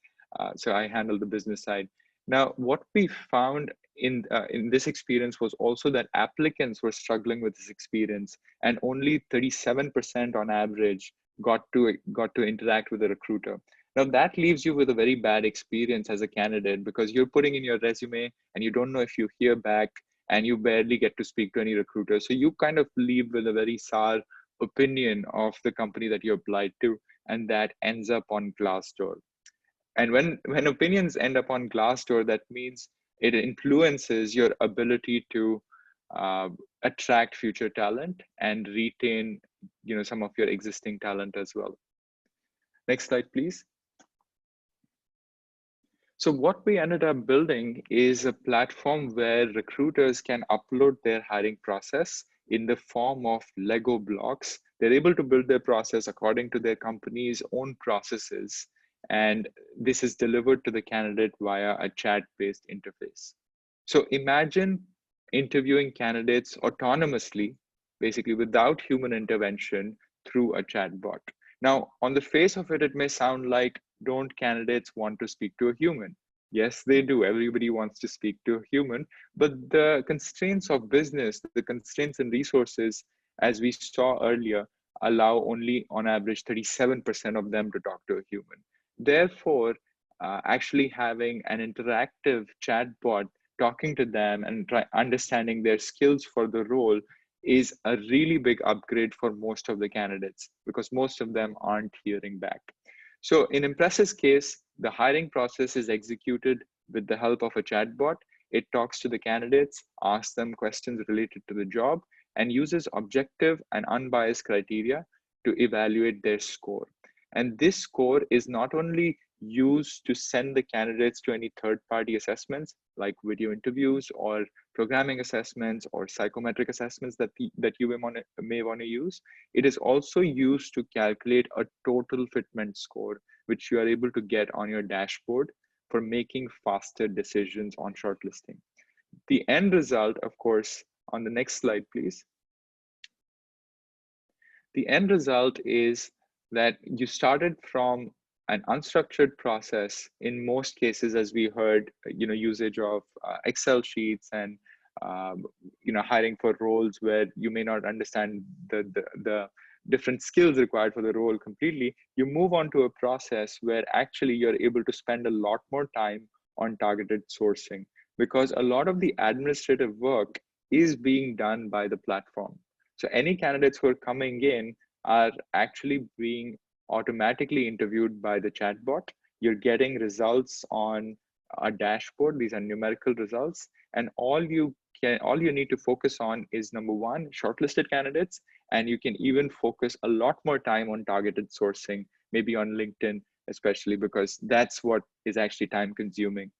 so I handle the business side. Now, what we found in this experience was also that applicants were struggling with this experience, and only 37% on average got to interact with a recruiter. Now that leaves you with a very bad experience as a candidate, because you're putting in your resume and you don't know if you hear back, and you barely get to speak to any recruiter. So you kind of leave with a very sour opinion of the company that you applied to, and that ends up on Glassdoor. And when opinions end up on Glassdoor, that means it influences your ability to attract future talent and retain some of your existing talent as well. Next slide, please. So what we ended up building is a platform where recruiters can upload their hiring process in the form of Lego blocks. They're able to build their process according to their company's own processes. And this is delivered to the candidate via a chat-based interface. So imagine interviewing candidates autonomously, basically without human intervention, through a chatbot. Now, on the face of it, it may sound like, don't candidates want to speak to a human? Yes, they do. Everybody wants to speak to a human, but the constraints of business, the constraints and resources, as we saw earlier, allow only on average 37% of them to talk to a human. Therefore, actually having an interactive chatbot talking to them and understanding their skills for the role is a really big upgrade for most of the candidates, because most of them aren't hearing back. So in Impress's case, the hiring process is executed with the help of a chatbot. It talks to the candidates, asks them questions related to the job, and uses objective and unbiased criteria to evaluate their score. And this score is not only used to send the candidates to any third-party assessments like video interviews or programming assessments or psychometric assessments that you may want to use. It is also used to calculate a total fitment score, which you are able to get on your dashboard for making faster decisions on shortlisting. The end result, of course, on the next slide, please. The end result is that you started from an unstructured process in most cases, as we heard, usage of Excel sheets and hiring for roles where you may not understand the different skills required for the role completely. You move on to a process where actually you're able to spend a lot more time on targeted sourcing, because a lot of the administrative work is being done by the platform. So any candidates who are coming in are actually being automatically interviewed by the chatbot. You're getting results on a dashboard. These are numerical results, and all you need to focus on is number one, shortlisted candidates, and you can even focus a lot more time on targeted sourcing, maybe on LinkedIn, especially because that's what is actually time consuming.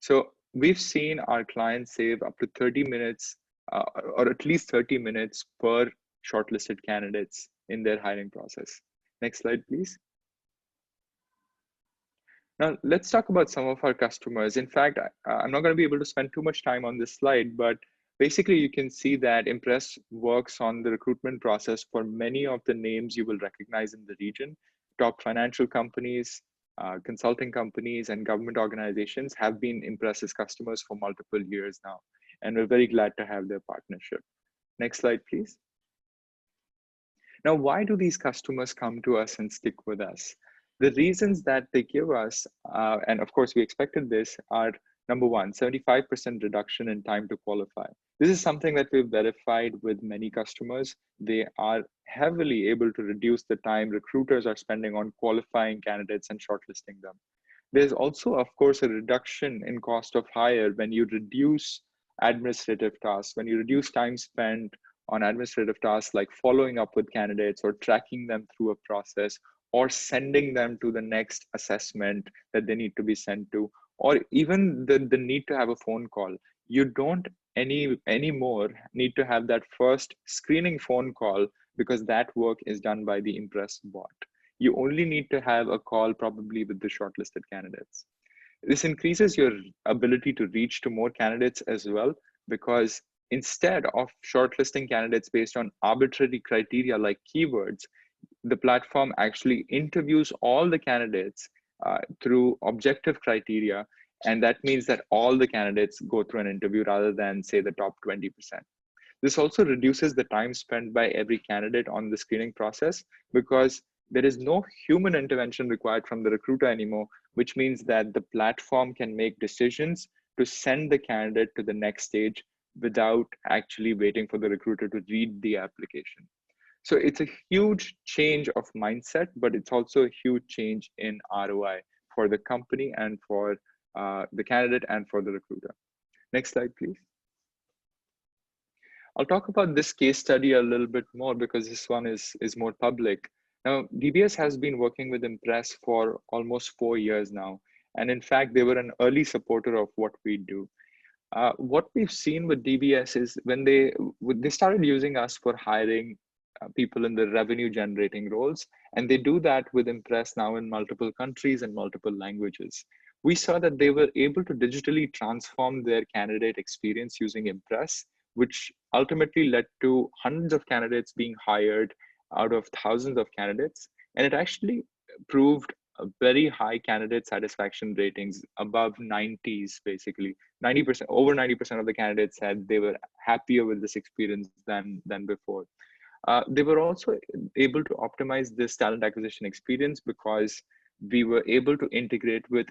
So we've seen our clients save up to 30 minutes or at least 30 minutes per shortlisted candidates in their hiring process. Next slide, please. Now, let's talk about some of our customers. In fact, I'm not going to be able to spend too much time on this slide, but basically you can see that Impress works on the recruitment process for many of the names you will recognize in the region. Top financial companies, consulting companies, and government organizations have been Impress's customers for multiple years now, and we're very glad to have their partnership. Next slide, please. Now, why do these customers come to us and stick with us? The reasons that they give us, and of course we expected this, are number one, 75% reduction in time to qualify. This is something that we've verified with many customers. They are heavily able to reduce the time recruiters are spending on qualifying candidates and shortlisting them. There's also, of course, a reduction in cost of hire when you reduce administrative tasks, when you reduce time spent on administrative tasks like following up with candidates or tracking them through a process, or sending them to the next assessment that they need to be sent to, or even the need to have a phone call. You don't anymore need to have that first screening phone call because that work is done by the Impress bot. You only need to have a call probably with the shortlisted candidates. This increases your ability to reach to more candidates as well, because instead of shortlisting candidates based on arbitrary criteria like keywords, the platform actually interviews all the candidates through objective criteria. And that means that all the candidates go through an interview rather than, say, the top 20%. This also reduces the time spent by every candidate on the screening process because there is no human intervention required from the recruiter anymore, which means that the platform can make decisions to send the candidate to the next stage without actually waiting for the recruiter to read the application. So it's a huge change of mindset, but it's also a huge change in ROI for the company and for the candidate and for the recruiter. Next slide, please. I'll talk about this case study a little bit more because this one is more public. Now, DBS has been working with Impress for almost 4 years now. And in fact, they were an early supporter of what we do. What we've seen with DBS is when they started using us for hiring people in the revenue generating roles, and they do that with Impress now in multiple countries and multiple languages. We saw that they were able to digitally transform their candidate experience using Impress, which ultimately led to hundreds of candidates being hired out of thousands of candidates. And it actually proved a very high candidate satisfaction ratings, above 90s, basically 90%, over 90% of the candidates said they were happier with this experience than before. They were also able to optimize this talent acquisition experience because we were able to integrate with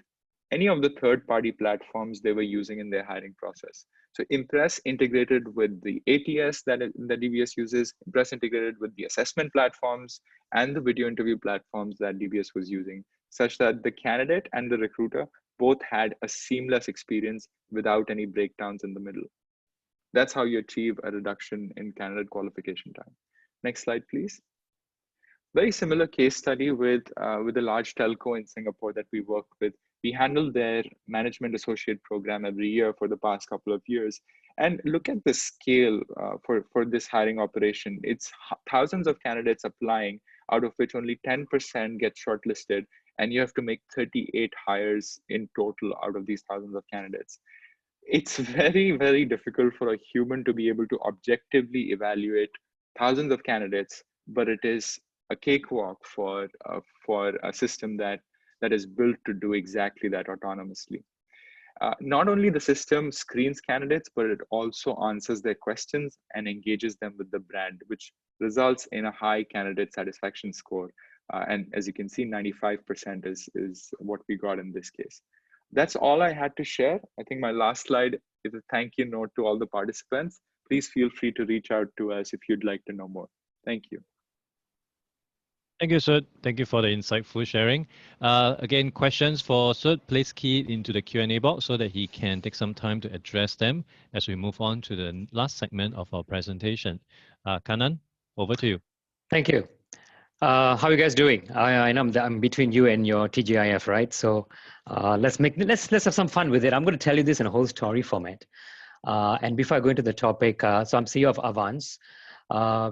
any of the third-party platforms they were using in their hiring process. So Impress integrated with the ATS that DBS uses, Impress integrated with the assessment platforms and the video interview platforms that DBS was using, such that the candidate and the recruiter both had a seamless experience without any breakdowns in the middle. That's how you achieve a reduction in candidate qualification time. Next slide, please. Very similar case study with a large telco in Singapore that we worked with. We handled their management associate program every year for the past couple of years. And look at the scale for this hiring operation. It's thousands of candidates applying, out of which only 10% get shortlisted. And you have to make 38 hires in total out of these thousands of candidates. It's very, very difficult for a human to be able to objectively evaluate thousands of candidates, but it is a cakewalk for a system that is built to do exactly that autonomously. Not only the system screens candidates, but it also answers their questions and engages them with the brand, which results in a high candidate satisfaction score. And as you can see, 95% is what we got in this case. That's all I had to share. I think my last slide is a thank you note to all the participants. Please feel free to reach out to us if you'd like to know more. Thank you. Thank you, Sud. Thank you for the insightful sharing. Again, questions for Sud, please key into the Q&A box so that he can take some time to address them as we move on to the last segment of our presentation. Kanan, over to you. Thank you. How are you guys doing? I know I'm between you and your TGIF, right? So let's have some fun with it. I'm going to tell you this in a whole story format. And before I go into the topic, so I'm CEO of Avvanz.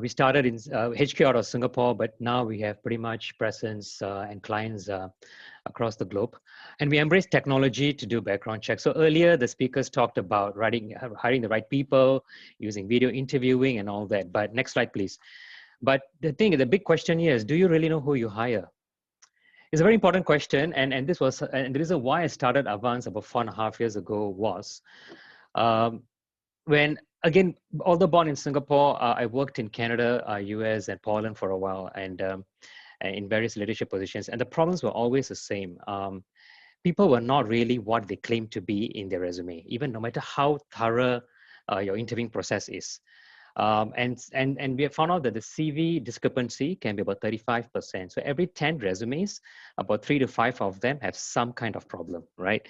We started in HQ out of Singapore, but now we have pretty much presence and clients across the globe. And we embrace technology to do background checks. So earlier, the speakers talked about hiring the right people, using video interviewing and all that. But next slide, please. But the big question here is, do you really know who you hire? It's a very important question. And the reason why I started Avvanz about 4.5 years ago was, when, again, although born in Singapore, I worked in Canada, US, and Poland for a while, and in various leadership positions. And the problems were always the same. People were not really what they claimed to be in their resume, even no matter how thorough your interviewing process is. And we have found out that the CV discrepancy can be about 35%. So every 10 resumes, about 3 to 5 of them have some kind of problem, right?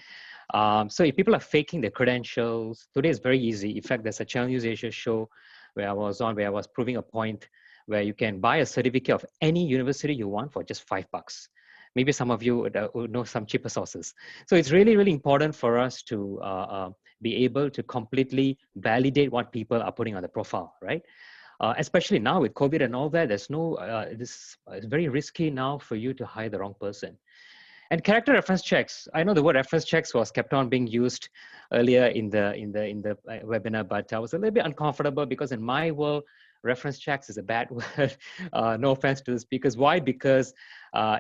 So if people are faking their credentials, today is very easy. In fact, there's a Channel News Asia show where I was proving a point where you can buy a certificate of any university you want for just $5. Maybe some of you would know some cheaper sources. So it's really, really important for us to be able to completely validate what people are putting on the profile, right? Especially now with COVID and all that, there's no, it's very risky now for you to hire the wrong person. And character reference checks. I know the word reference checks was kept on being used earlier in the webinar, but I was a little bit uncomfortable because in my world, reference checks is a bad word. No offense to the speakers. Why? Because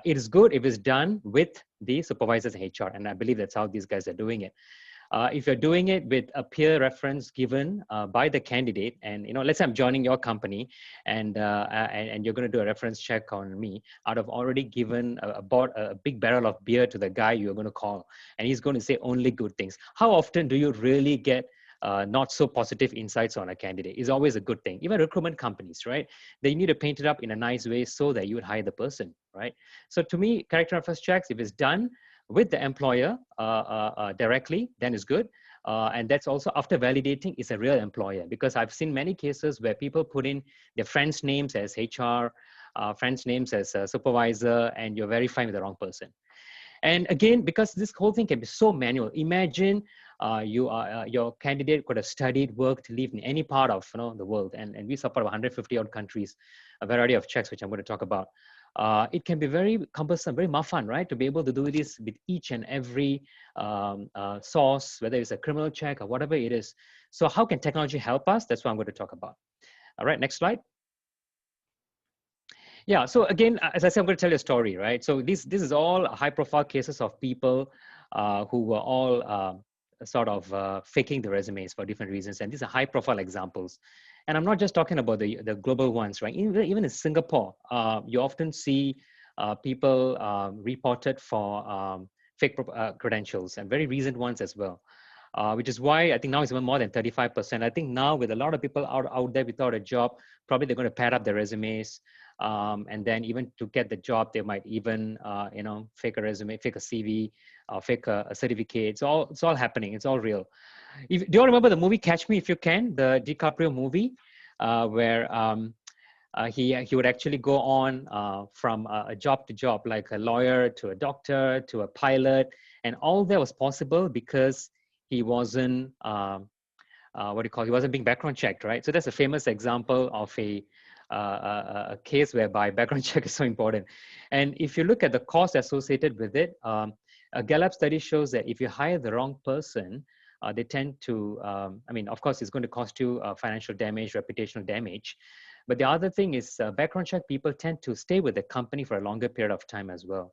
it is good if it's done with the supervisors and HR, and I believe that's how these guys are doing it. If you're doing it with a peer reference given by the candidate, and let's say I'm joining your company, and you're going to do a reference check on me, out of already given bought a big barrel of beer to the guy you're going to call, and he's going to say only good things. How often do you really get not so positive insights on a candidate? Is always a good thing. Even recruitment companies, right? They need to paint it up in a nice way so that you would hire the person, right? So to me, character reference checks, if it's done with the employer directly, then it's good. And that's also after validating is a real employer, because I've seen many cases where people put in their friends' names as HR, friends' names as a supervisor, and you're verifying with the wrong person. And again, because this whole thing can be so manual, imagine your candidate could have studied, worked, lived in any part of the world, and we support 150 odd countries, a variety of checks, which I'm going to talk about. It can be very cumbersome, very mafan, right? To be able to do this with each and every source, whether it's a criminal check or whatever it is. So how can technology help us? That's what I'm going to talk about. All right, next slide. Yeah, so again, as I said, I'm going to tell you a story, right? So this is all high-profile cases of people who were all sort of faking the resumes for different reasons. And these are high-profile examples. And I'm not just talking about the global ones, right? Even in Singapore, you often see people reported for fake credentials, and very recent ones as well, which is why I think now it's even more than 35%. I think now with a lot of people out there without a job, probably they're going to pad up their resumes. And then even to get the job, they might even, fake a resume, fake a CV, fake a certificate. It's all happening. It's all real. Do you remember the movie Catch Me If You Can, the DiCaprio movie, where he would actually go on from a job to job, like a lawyer to a doctor to a pilot, and all that was possible because he wasn't he wasn't being background checked, right? So that's a famous example of a case whereby background check is so important. And if you look at the cost associated with it, a Gallup study shows that if you hire the wrong person, they tend to, of course, it's going to cost you financial damage, reputational damage. But the other thing is background check people tend to stay with the company for a longer period of time as well.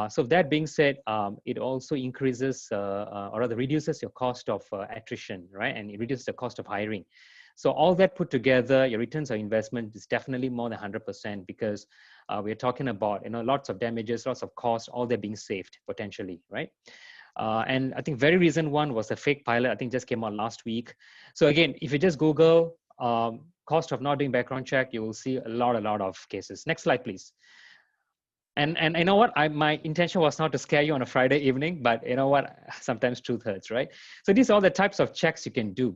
So that being said, it also increases or rather reduces your cost of attrition, right? And it reduces the cost of hiring. So all that put together, your returns on investment is definitely more than 100% because we're talking about lots of damages, lots of costs, all that being saved potentially, right? And I think very recent one was a fake pilot. I think just came out last week. So again, if you just Google cost of not doing background check, you will see a lot of cases. Next slide, please. And you know what? My intention was not to scare you on a Friday evening, but you know what? Sometimes truth hurts, right? So these are all the types of checks you can do.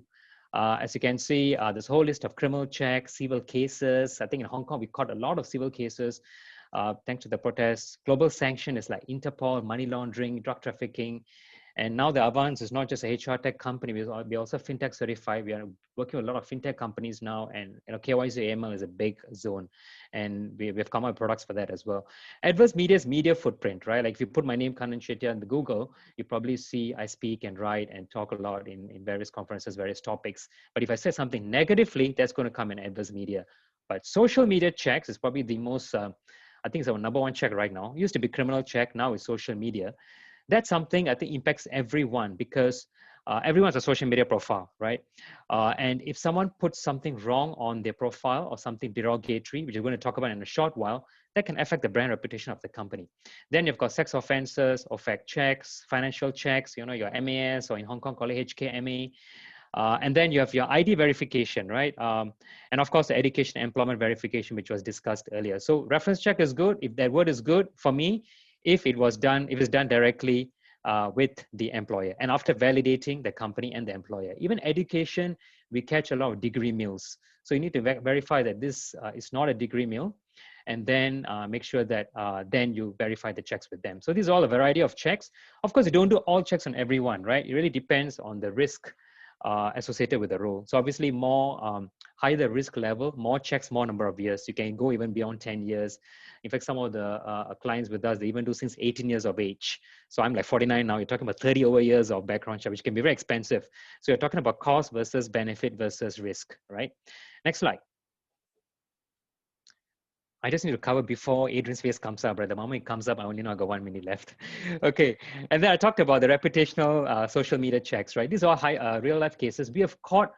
As you can see, there's a whole list of criminal checks, civil cases. I think in Hong Kong, we caught a lot of civil cases thanks to the protests. Global sanction is like Interpol, money laundering, drug trafficking. And now the Avvanz is not just a HR tech company, we're also fintech certified. We are working with a lot of fintech companies now, and KYC AML is a big zone, and we've come up with products for that as well. Adverse media's media footprint, right? Like if you put my name, Kannan Shetty, in the Google, you probably see I speak and write and talk a lot in various conferences, various topics. But if I say something negatively, that's going to come in adverse media. But social media checks is probably the most, I think it's our #1 check right now. It used to be criminal check, now it's social media. That's something I think impacts everyone, because everyone's a social media profile, right? And if someone puts something wrong on their profile or something derogatory, which we're going to talk about in a short while, that can affect the brand reputation of the company. Then you've got sex offenses, OFAC checks, financial checks, your MAS, or in Hong Kong, call it HKMA. And then you have your ID verification, right? And of course, the education employment verification, which was discussed earlier. So reference check is good. If that word is good for me, if it's done directly with the employer and after validating the company and the employer. Even education, we catch a lot of degree mills. So you need to verify that this is not a degree mill, and then make sure that then you verify the checks with them. So these are all a variety of checks. Of course, you don't do all checks on everyone, right? It really depends on the risk associated with the role. So obviously more higher the risk level, more checks, more number of years. You can go even beyond 10 years. In fact, some of the clients with us, they even do since 18 years of age. So I'm like 49 now, you're talking about 30 over years of background check, which can be very expensive. So you're talking about cost versus benefit versus risk, right? Next slide. I just need to cover before Adrian's face comes up, right? The moment it comes up, I only know I got 1 minute left. Okay, and then I talked about the reputational social media checks, right? These are high real life cases. We have caught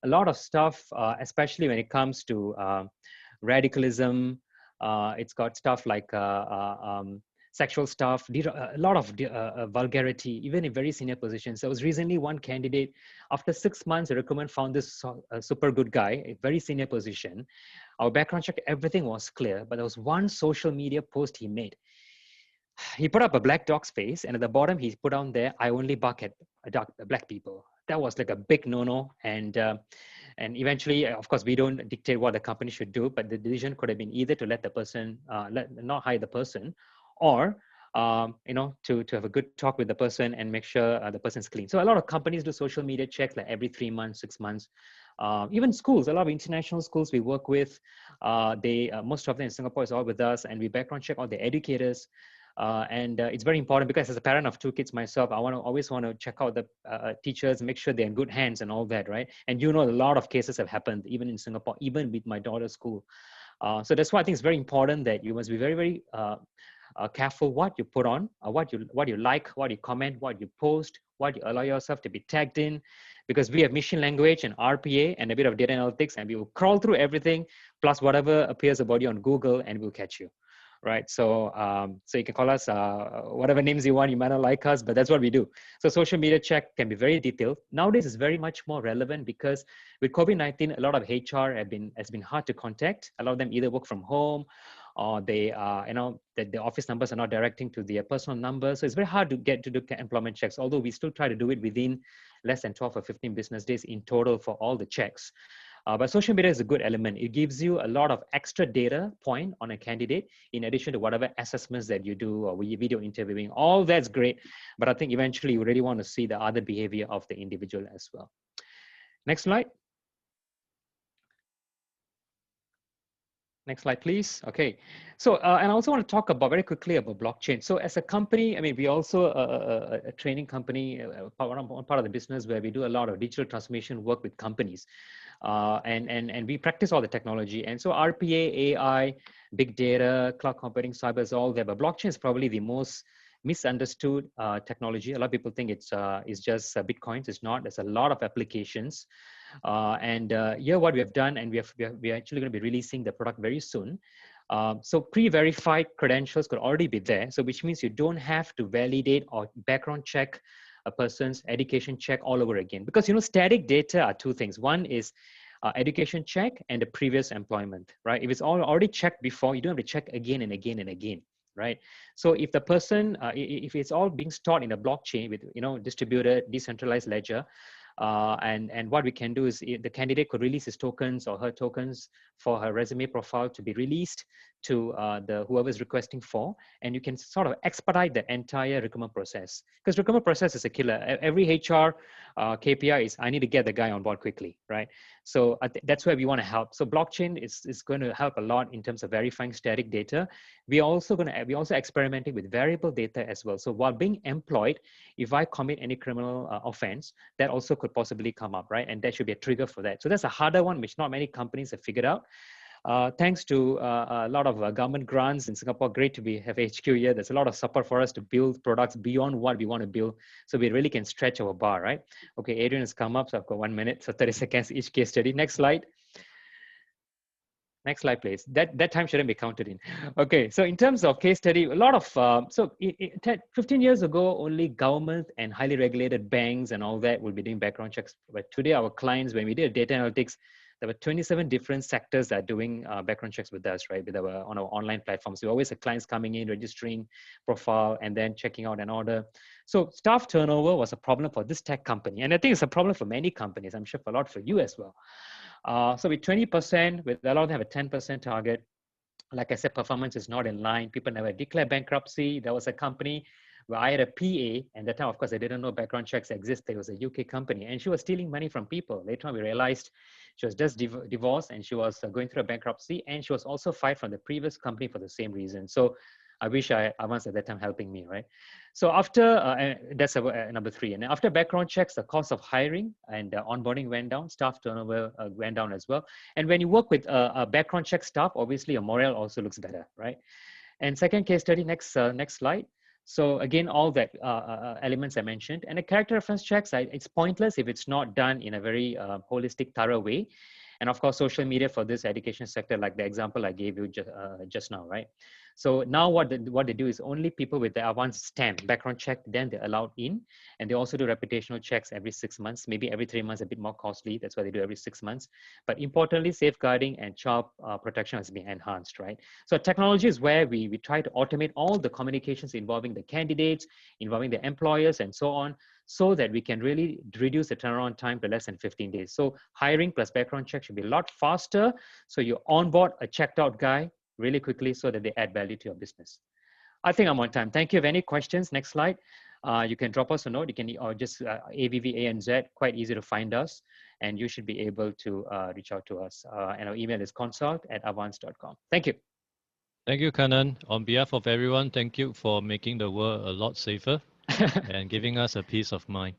a lot of stuff, especially when it comes to radicalism. It's got stuff like sexual stuff, a lot of vulgarity, even in very senior positions. There was recently one candidate, after 6 months, the recruitment found this super good guy, a very senior position. Our background check, everything was clear, but there was one social media post he made. He put up a black dog's face, and at the bottom, he put down there, "I only bark at black people." That was like a big no-no. And eventually, of course, we don't dictate what the company should do, but the decision could have been either to let the person, not hire the person, or to have a good talk with the person and make sure the person's clean. So a lot of companies do social media checks like every 3 months, 6 months. Even schools, a lot of international schools we work with, most of them in Singapore is all with us, and we background check all the educators. It's very important because as a parent of 2 kids myself, I always want to check out the teachers, make sure they're in good hands and all that, right? And a lot of cases have happened even in Singapore, even with my daughter's school. So that's why I think it's very important that you must be very, very careful what you put on, what you like, what you comment, what you post, what you allow yourself to be tagged in, because we have machine language and RPA and a bit of data analytics, and we will crawl through everything plus whatever appears about you on Google, and we'll catch you. Right, so so you can call us whatever names you want. You might not like us, but that's what we do. So social media check can be very detailed. Nowadays, it's very much more relevant because with COVID-19, a lot of HR has been hard to contact. A lot of them either work from home, or they that the office numbers are not directing to their personal numbers. So it's very hard to get to do employment checks. Although we still try to do it within less than 12 or 15 business days in total for all the checks. But social media is a good element. It gives you a lot of extra data point on a candidate, in addition to whatever assessments that you do or video interviewing. All that's great, but I think eventually you really want to see the other behavior of the individual as well. Next slide. Next slide, please. Okay. So, and I also want to talk about very quickly about blockchain. So as a company, I mean, we also a training company, one part of the business where we do a lot of digital transformation work with companies. And we practice all the technology. And so RPA, AI, big data, cloud computing, cyber is all there. But blockchain is probably the most misunderstood technology. A lot of people think it's just Bitcoins. It's not. There's a lot of applications. Here what we have done, and we're actually going to be releasing the product very soon. So pre-verified credentials could already be there. So which means you don't have to validate or background check a person's education check all over again. Because, static data are 2 things. One is education check and the previous employment, right? If it's already checked before, you don't have to check again and again and again. right? So if the person, if it's all being stored in a blockchain with, distributed, decentralized ledger, and what we can do is the candidate could release his tokens or her tokens for her resume profile to be released to the whoever's requesting for, and you can sort of expedite the entire recruitment process, because recruitment process is a killer. Every HR KPI is I need to get the guy on board quickly, right? So that's where we want to help. So blockchain is going to help a lot in terms of verifying static data. We're also experimenting with variable data as well. So while being employed, if I commit any criminal offense, that also could possibly come up, right? And that should be a trigger for that. So that's a harder one, which not many companies have figured out. Thanks to a lot of government grants in Singapore, great to have HQ here. There's a lot of support for us to build products beyond what we want to build, so we really can stretch our bar, right? Okay, Adrian has come up, so I've got 1 minute, so 30 seconds each case study. Next slide. Next slide, please. That time shouldn't be counted in. Okay, so in terms of case study, a lot of, 15 years ago, only government and highly regulated banks and all that will be doing background checks. But today, our clients, when we did data analytics, there were 27 different sectors that are doing background checks with us, right? On our online platforms. We always have clients coming in, registering profile, and then checking out an order. So staff turnover was a problem for this tech company. And I think it's a problem for many companies. I'm sure for a lot for you as well. So with 20%, with a lot of them have a 10% target. Like I said, performance is not in line. People never declare bankruptcy. There was a company where I had a PA, and at that time, of course, I didn't know background checks existed. It was a UK company, and she was stealing money from people. Later on, we realized she was just divorced, and she was going through a bankruptcy, and she was also fired from the previous company for the same reason. So I wish Avvanz at that time helping me, right? So after, that's number 3. And after background checks, the cost of hiring and onboarding went down, staff turnover went down as well. And when you work with a background check staff, obviously your morale also looks better, right? And second case study, next slide. So again, all that elements I mentioned. And the character reference checks, it's pointless if it's not done in a very holistic, thorough way. And of course, social media for this education sector, like the example I gave you just now, right? So now what they do is only people with the Avvanz stamp background check, then they're allowed in. And they also do reputational checks every 6 months, maybe every 3 months, a bit more costly. That's why they do every 6 months. But importantly, safeguarding and child protection has been enhanced, right? So technology is where we try to automate all the communications involving the candidates, involving the employers, and so on, so that we can really reduce the turnaround time to less than 15 days. So hiring plus background check should be a lot faster. So you onboard a checked out guy really quickly so that they add value to your business. I think I'm on time. Thank you. If any questions, next slide. You can drop us a note. You can or just AVVANZ, quite easy to find us. And you should be able to reach out to us. And our email is consult@avvanz.com. Thank you. Thank you, Kanan. On behalf of everyone, thank you for making the world a lot safer and giving us a peace of mind.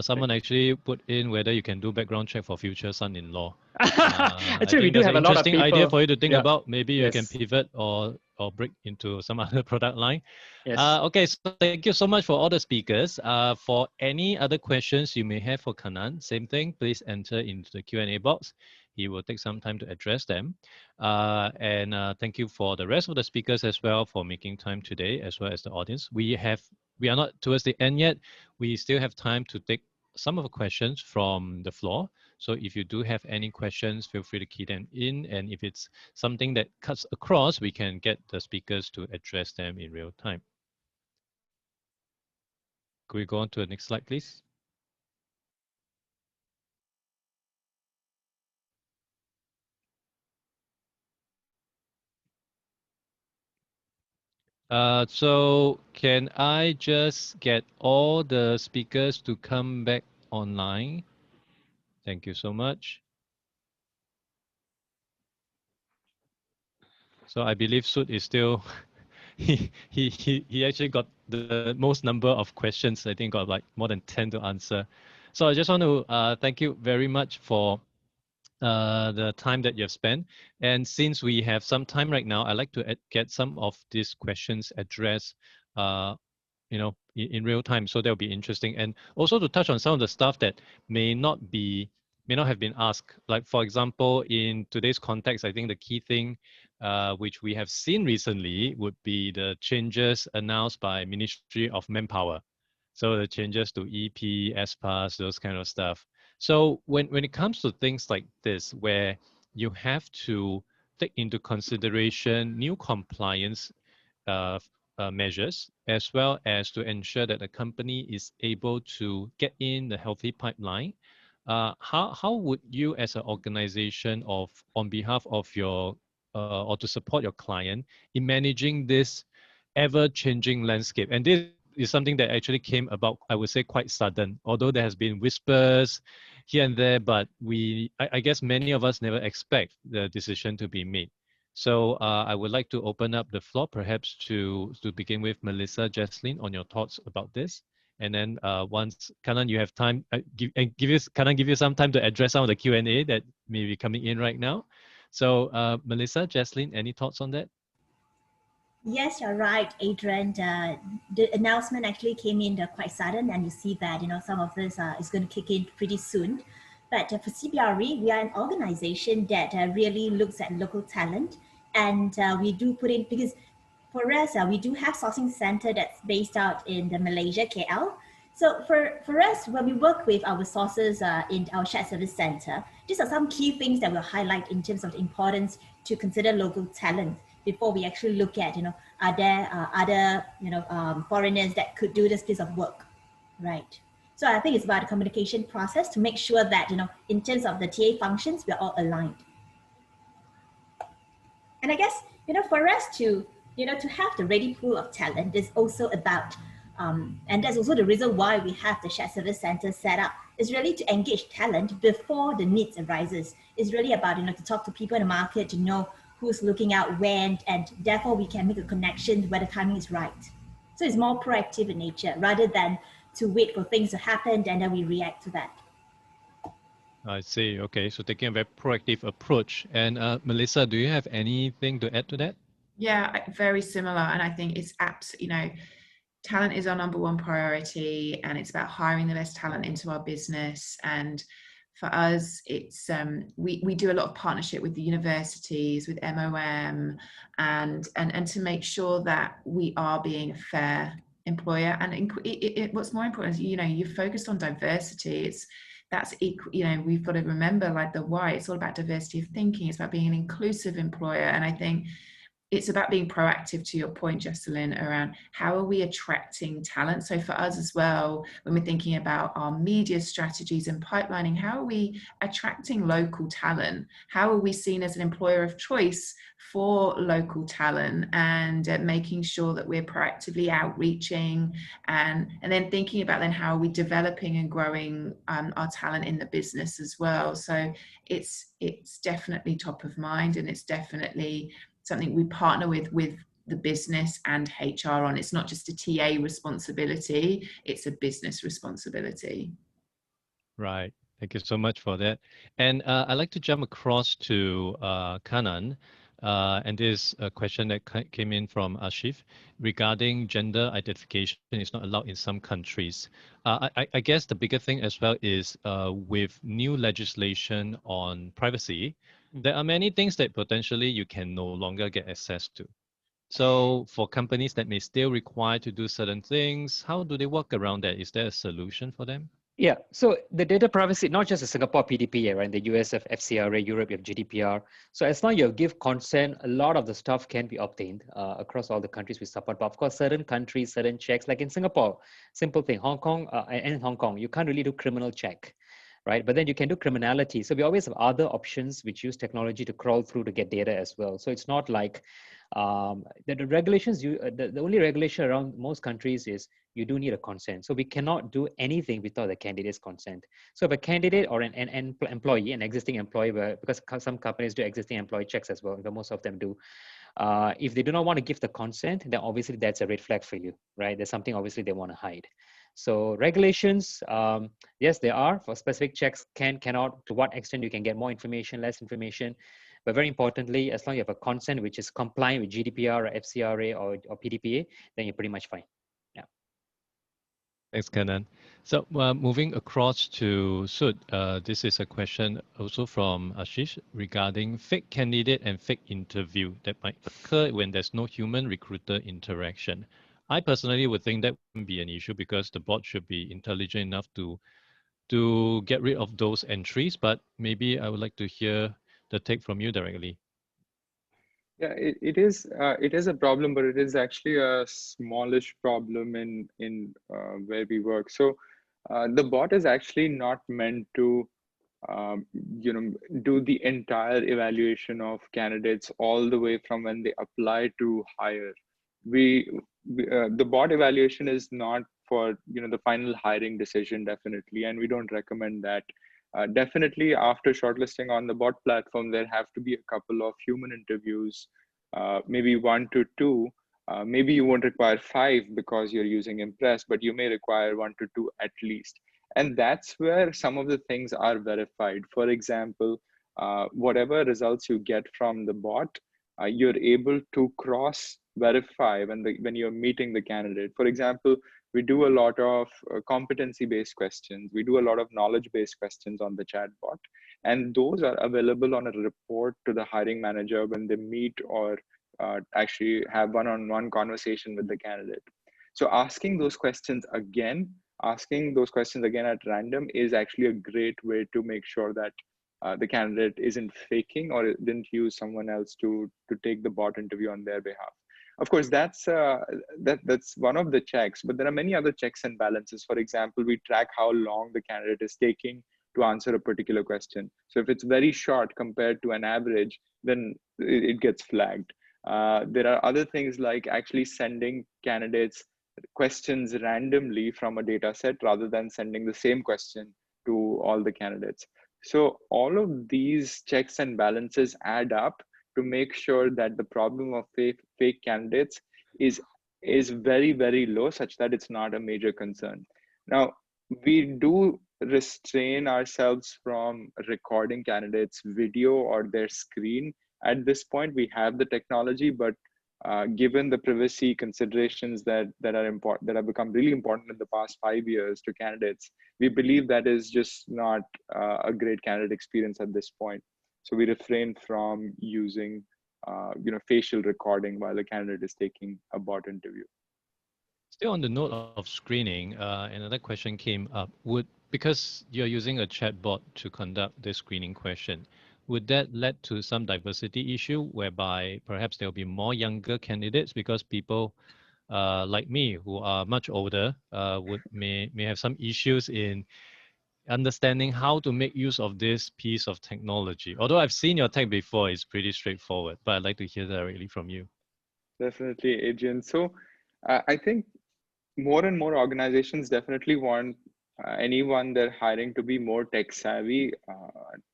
Someone actually put in whether you can do background check for future son-in-law. Actually, we do have a lot of people. Interesting idea for you to think Yeah. about. Maybe you Yes. can pivot or break into some other product line. Yes. Okay, so thank you so much for all the speakers. For any other questions you may have for Kanan, same thing, please enter into the Q&A box. He will take some time to address them. And thank you for the rest of the speakers as well for making time today, as well as the audience. We are not towards the end yet. We still have time to take some of the questions from the floor. So if you do have any questions, feel free to key them in. And if it's something that cuts across, we can get the speakers to address them in real time. Could we go on to the next slide, please? So can I just get all the speakers to come back online? Thank you so much. So I believe Sud is still, he actually got the most number of questions. I think got like more than 10 to answer. So I just want to thank you very much for the time that you've spent. And since we have some time right now, I'd like to get some of these questions addressed in real time. So that'll be interesting. And also to touch on some of the stuff that may not have been asked. Like for example, in today's context, I think the key thing which we have seen recently would be the changes announced by Ministry of Manpower. So the changes to EP, S-Pass, those kind of stuff. So when it comes to things like this, where you have to take into consideration new compliance measures, as well as to ensure that the company is able to get in the healthy pipeline. How would you as an organization on behalf of your or to support your client in managing this ever-changing landscape? And this is something that actually came about, I would say, quite sudden, although there has been whispers here and there, but I guess many of us never expect the decision to be made. So I would like to open up the floor, perhaps to begin with Melissa, Jaslyn, on your thoughts about this. And then once Kanan, you have time, Kanan give you some time to address some of the Q&A that may be coming in right now. So Melissa, Jaslyn, any thoughts on that? Yes, you're right, Adrian. The announcement actually came in quite sudden, and you see that some of this is going to kick in pretty soon. But for CBRE, we are an organization that really looks at local talent, and we do put in, because for us, we do have sourcing center that's based out in the Malaysia, KL. So for us, when we work with our sources in our shared service center, these are some key things that we'll highlight in terms of the importance to consider local talent before we actually look at, are there other, foreigners that could do this piece of work, right? So I think it's about the communication process to make sure that, in terms of the TA functions, we're all aligned. And I guess, for us to have the ready pool of talent is also about, and that's also the reason why we have the shared service center set up, is really to engage talent before the needs arises. It's really about, to talk to people in the market, to know who's looking out when, and therefore we can make a connection where the timing is right. So it's more proactive in nature rather than to wait for things to happen and then we react to that. I see. Okay, so taking a very proactive approach. And Melissa, do you have anything to add to that? Yeah, very similar. And I think it's absolutely, talent is our number one priority, and it's about hiring the best talent into our business. And for us, it's we do a lot of partnership with the universities, with MOM, and to make sure that we are being a fair employer. And what's more important is, you're focused on diversity. That's equal, we've got to remember, like the why, it's all about diversity of thinking. It's about being an inclusive employer. And I think it's about being proactive, to your point, Jessalyn, around how are we attracting talent. So for us as well, when we're thinking about our media strategies and pipelining, how are we attracting local talent? How are we seen as an employer of choice for local talent, and making sure that we're proactively outreaching, and then thinking about then how are we developing and growing our talent in the business as well. So it's definitely top of mind, and it's definitely something we partner with the business and HR on. It's not just a TA responsibility, it's a business responsibility. Right. Thank you so much for that. And I'd like to jump across to Kanan. And this is a question that came in from Ashif regarding gender identification is not allowed in some countries. I guess the bigger thing as well is with new legislation on privacy, there are many things that potentially you can no longer get access to. So for companies that may still require to do certain things, how do they work around that? Is there a solution for them? Yeah, so the data privacy, not just the Singapore PDPA, right? In the US of FCRA, Europe, you have GDPR. So as long as you give consent, a lot of the stuff can be obtained across all the countries we support. But of course, certain countries, certain checks, like in Singapore, simple thing, Hong Kong, and in Hong Kong, you can't really do criminal check, right? But then you can do criminality. So we always have other options which use technology to crawl through to get data as well. So it's not like the regulations, the only regulation around most countries is you do need a consent. So we cannot do anything without the candidate's consent. So if a candidate or an employee, an existing employee, because some companies do existing employee checks as well, but most of them do. If they do not want to give the consent, then obviously that's a red flag for you, right? There's something obviously they want to hide. So regulations, yes, there are for specific checks, cannot, to what extent you can get more information, less information. But very importantly, as long as you have a consent which is compliant with GDPR or FCRA or PDPA, then you're pretty much fine. Yeah. Thanks, Kanan. So moving across to Sud, this is a question also from Ashish regarding fake candidate and fake interview that might occur when there's no human recruiter interaction. I personally would think that wouldn't be an issue because the bot should be intelligent enough to get rid of those entries, but maybe I would like to hear the take from you directly. Yeah, it is a problem, but it is actually a smallish problem in where we work. So the bot is actually not meant to um, do the entire evaluation of candidates all the way from when they apply to hire. The bot evaluation is not for the final hiring decision, definitely, and we don't recommend that. Definitely, after shortlisting on the bot platform, there have to be a couple of human interviews, maybe 1 to 2. Maybe you won't require 5 because you're using Impress, but you may require 1 to 2 at least. And that's where some of the things are verified. For example, whatever results you get from the bot, you're able to cross verify when you're meeting the candidate. For example, we do a lot of competency-based questions. We do a lot of knowledge-based questions on the chatbot. And those are available on a report to the hiring manager when they meet or actually have one-on-one conversation with the candidate. So asking those questions again at random is actually a great way to make sure that the candidate isn't faking or didn't use someone else to take the bot interview on their behalf. Of course, that's one of the checks, but there are many other checks and balances. For example, we track how long the candidate is taking to answer a particular question. So if it's very short compared to an average, then it gets flagged. There are other things like actually sending candidates questions randomly from a data set rather than sending the same question to all the candidates. So all of these checks and balances add up to make sure that the problem of fake candidates is very, very low, such that it's not a major concern. Now, we do restrain ourselves from recording candidates' video or their screen. At this point, we have the technology, but given the privacy considerations that have become really important in the past 5 years to candidates, we believe that is just not a great candidate experience at this point. So we refrain from using facial recording while a candidate is taking a bot interview. Still on the note of screening, another question came up. Because you're using a chatbot to conduct this screening question, would that lead to some diversity issue whereby perhaps there'll be more younger candidates because people like me who are much older may have some issues in understanding how to make use of this piece of technology? Although I've seen your tech before, it's pretty straightforward, but I'd like to hear directly from you. Definitely, Adrian. So I think more and more organizations definitely want anyone they're hiring to be more tech savvy.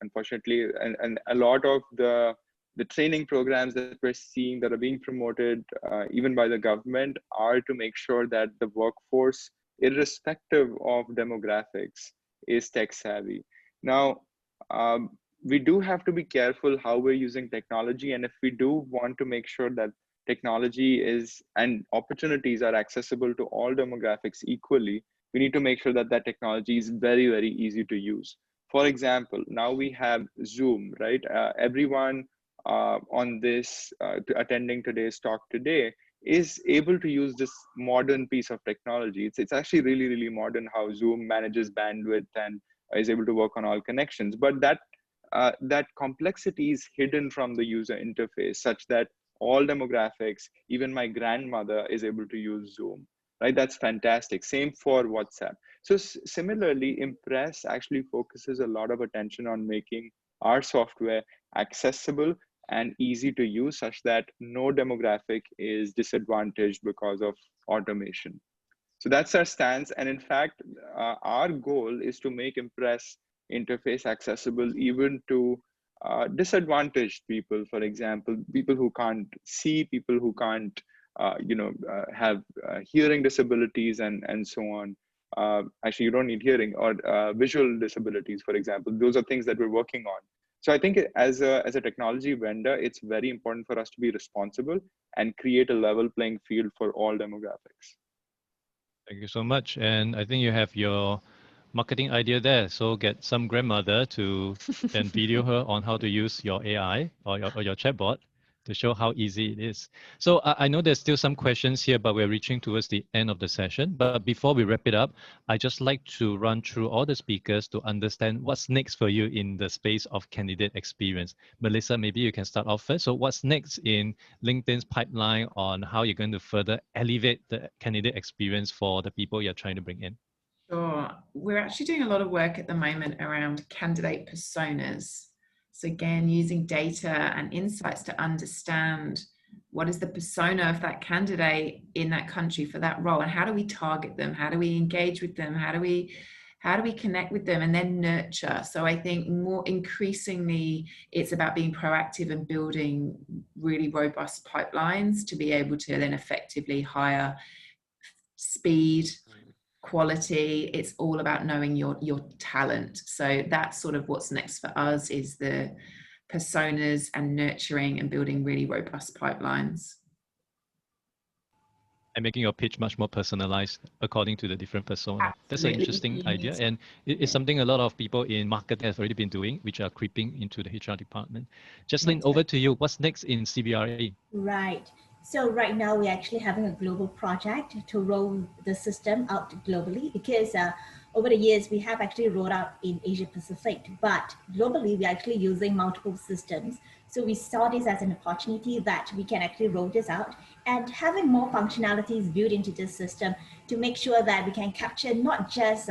Unfortunately, and a lot of the training programs that we're seeing that are being promoted even by the government are to make sure that the workforce, irrespective of demographics, is tech savvy. Now, we do have to be careful how we're using technology, and if we do want to make sure that technology is and opportunities are accessible to all demographics equally, we need to make sure that that technology is very, very easy to use. For example, now we have Zoom, right? Everyone on this attending today's talk today is able to use this modern piece of technology. It's actually really, really modern how Zoom manages bandwidth and is able to work on all connections. But that complexity is hidden from the user interface, such that all demographics, even my grandmother is able to use Zoom, right? That's fantastic. Same for WhatsApp. So similarly, Impress actually focuses a lot of attention on making our software accessible and easy to use, such that no demographic is disadvantaged because of automation. So that's our stance. And in fact, our goal is to make Impress interface accessible even to disadvantaged people. For example, people who can't see, people who can't have hearing disabilities and so on. Actually, you don't need hearing, or visual disabilities, for example. Those are things that we're working on. So I think as a technology vendor, it's very important for us to be responsible and create a level playing field for all demographics. Thank you so much. And I think you have your marketing idea there. So get some grandmother to then video her on how to use your AI or your chatbot. to show how easy it is. So I know there's still some questions here, but we're reaching towards the end of the session. But before we wrap it up, I just like to run through all the speakers to understand what's next for you in the space of candidate experience. Melissa, maybe you can start off first. So what's next in LinkedIn's pipeline on how you're going to further elevate the candidate experience for the people you're trying to bring in? Sure. We're actually doing a lot of work at the moment around candidate personas. So again, using data and insights to understand what is the persona of that candidate in that country for that role, and how do we target them? How do we engage with them? How do we connect with them and then nurture? So I think more increasingly, it's about being proactive and building really robust pipelines to be able to then effectively hire. Speed, quality, it's all about knowing your talent. So that's sort of what's next for us, is the personas and nurturing and building really robust pipelines. And making your pitch much more personalized according to the different persona. Absolutely. That's an interesting idea. And it's something a lot of people in marketing have already been doing, which are creeping into the HR department. Jocelyn, over to you. What's next in CBRE? Right. So right now we're actually having a global project to roll the system out globally, because over the years we have actually rolled out in Asia Pacific, but globally we're actually using multiple systems. So we saw this as an opportunity that we can actually roll this out and having more functionalities built into this system to make sure that we can capture not just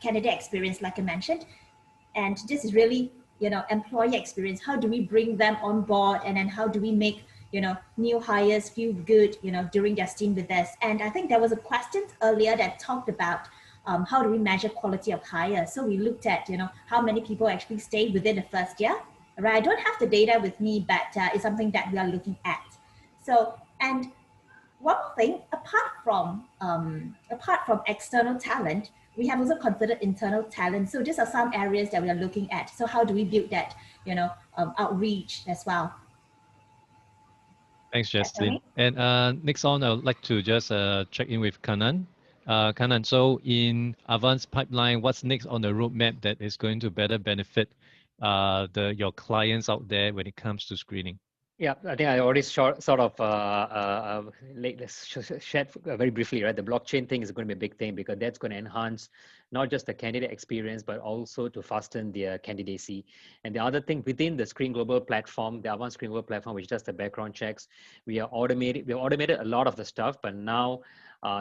candidate experience like I mentioned, and this is really employee experience. How do we bring them on board, and then how do we make new hires feel good, during their stint with us? And I think there was a question earlier that talked about how do we measure quality of hire? So we looked at, how many people actually stayed within the first year, right? I don't have the data with me, but it's something that we are looking at. So, and one more thing, apart from external talent, we have also considered internal talent. So these are some areas that we are looking at. So how do we build that, outreach as well? Thanks, Jocelyn. And next on, I would like to just check in with Kanan. Kanan, so in Avvanz pipeline, what's next on the roadmap that is going to better benefit your clients out there when it comes to screening? Yeah, I think I already shared very briefly, right? The blockchain thing is going to be a big thing, because that's going to enhance not just the candidate experience, but also to fasten their candidacy. And the other thing within the Screen Global platform, the Avvanz Screen Global platform, which does the background checks, we have automated a lot of the stuff, but now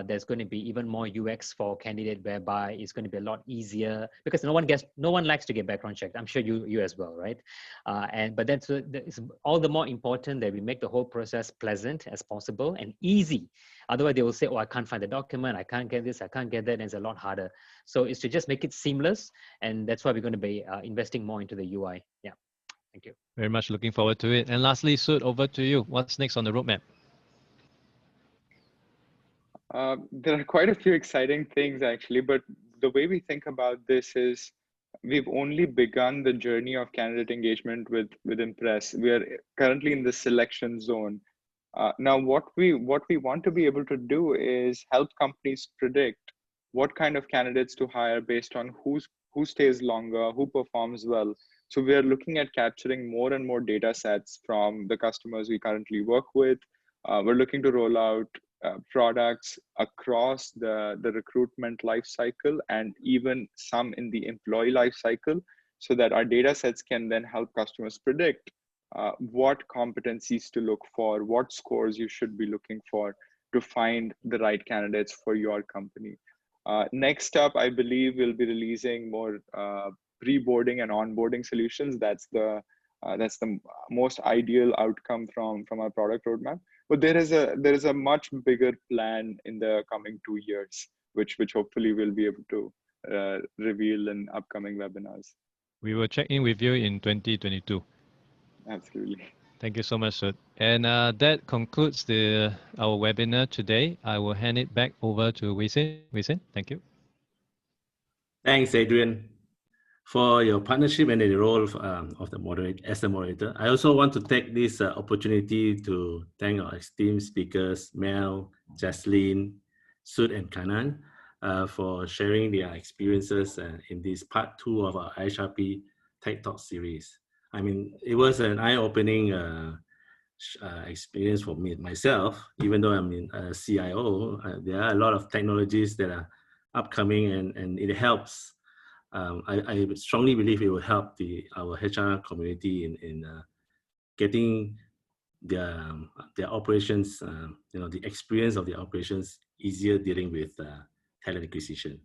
there's going to be even more UX for candidate, whereby it's going to be a lot easier, because no one likes to get background checked. I'm sure you as well, right? But that's it's all the more important that we make the whole process pleasant as possible and easy. Otherwise, they will say, "Oh, I can't find the document. I can't get this. I can't get that." And it's a lot harder. So it's to just make it seamless, and that's why we're going to be investing more into the UI. Yeah, thank you. Very much looking forward to it. And lastly, Sud, over to you. What's next on the roadmap? There are quite a few exciting things actually, but the way we think about this is we've only begun the journey of candidate engagement with Impress. We are currently in the selection zone. Now, what we want to be able to do is help companies predict what kind of candidates to hire based on who stays longer, who performs well. So we are looking at capturing more and more data sets from the customers we currently work with. We're looking to roll out products across the recruitment life cycle, and even some in the employee life cycle, so that our data sets can then help customers predict what competencies to look for, what scores you should be looking for to find the right candidates for your company. Next up, I believe we'll be releasing more pre-boarding and onboarding solutions. That's the most ideal outcome from our product roadmap. But there is a much bigger plan in the coming 2 years, which hopefully we'll be able to reveal in upcoming webinars. We will check in with you in 2022. Absolutely. Thank you so much, Sud. And that concludes our webinar today. I will hand it back over to Wei Sin. Wei Sin, thank you. Thanks, Adrian, for your partnership and the role of the moderator. I also want to take this opportunity to thank our esteemed speakers, Mel, Jocelyn, Sud, and Kanan, for sharing their experiences in this part 2 of our IHRP Tech Talk series. I mean, it was an eye-opening experience for myself, even though I'm in CIO, there are a lot of technologies that are upcoming, and it helps. I strongly believe it will help our HR community in getting their operations, the experience of the operations easier dealing with talent acquisition.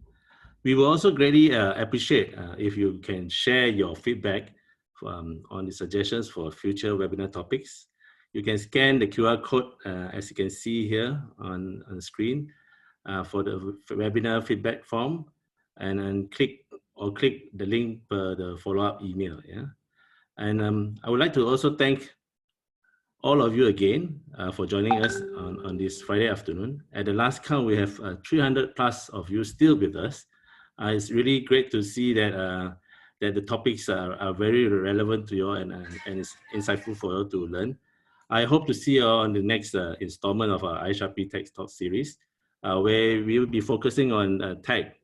We will also greatly appreciate if you can share your feedback on the suggestions for future webinar topics. You can scan the QR code, as you can see here on the screen, for the webinar feedback form, and then click the link per the follow-up email. Yeah, and I would like to also thank all of you again for joining us on this Friday afternoon. At the last count, we have 300 plus of you still with us. It's really great to see that that the topics are very relevant to you and it's insightful for you to learn. I hope to see you on the next installment of our IHRP Tech Talk series, where we will be focusing on tech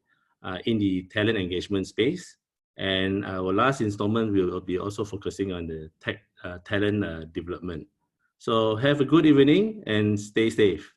in the talent engagement space. And our last installment will be also focusing on the tech talent development. So have a good evening and stay safe.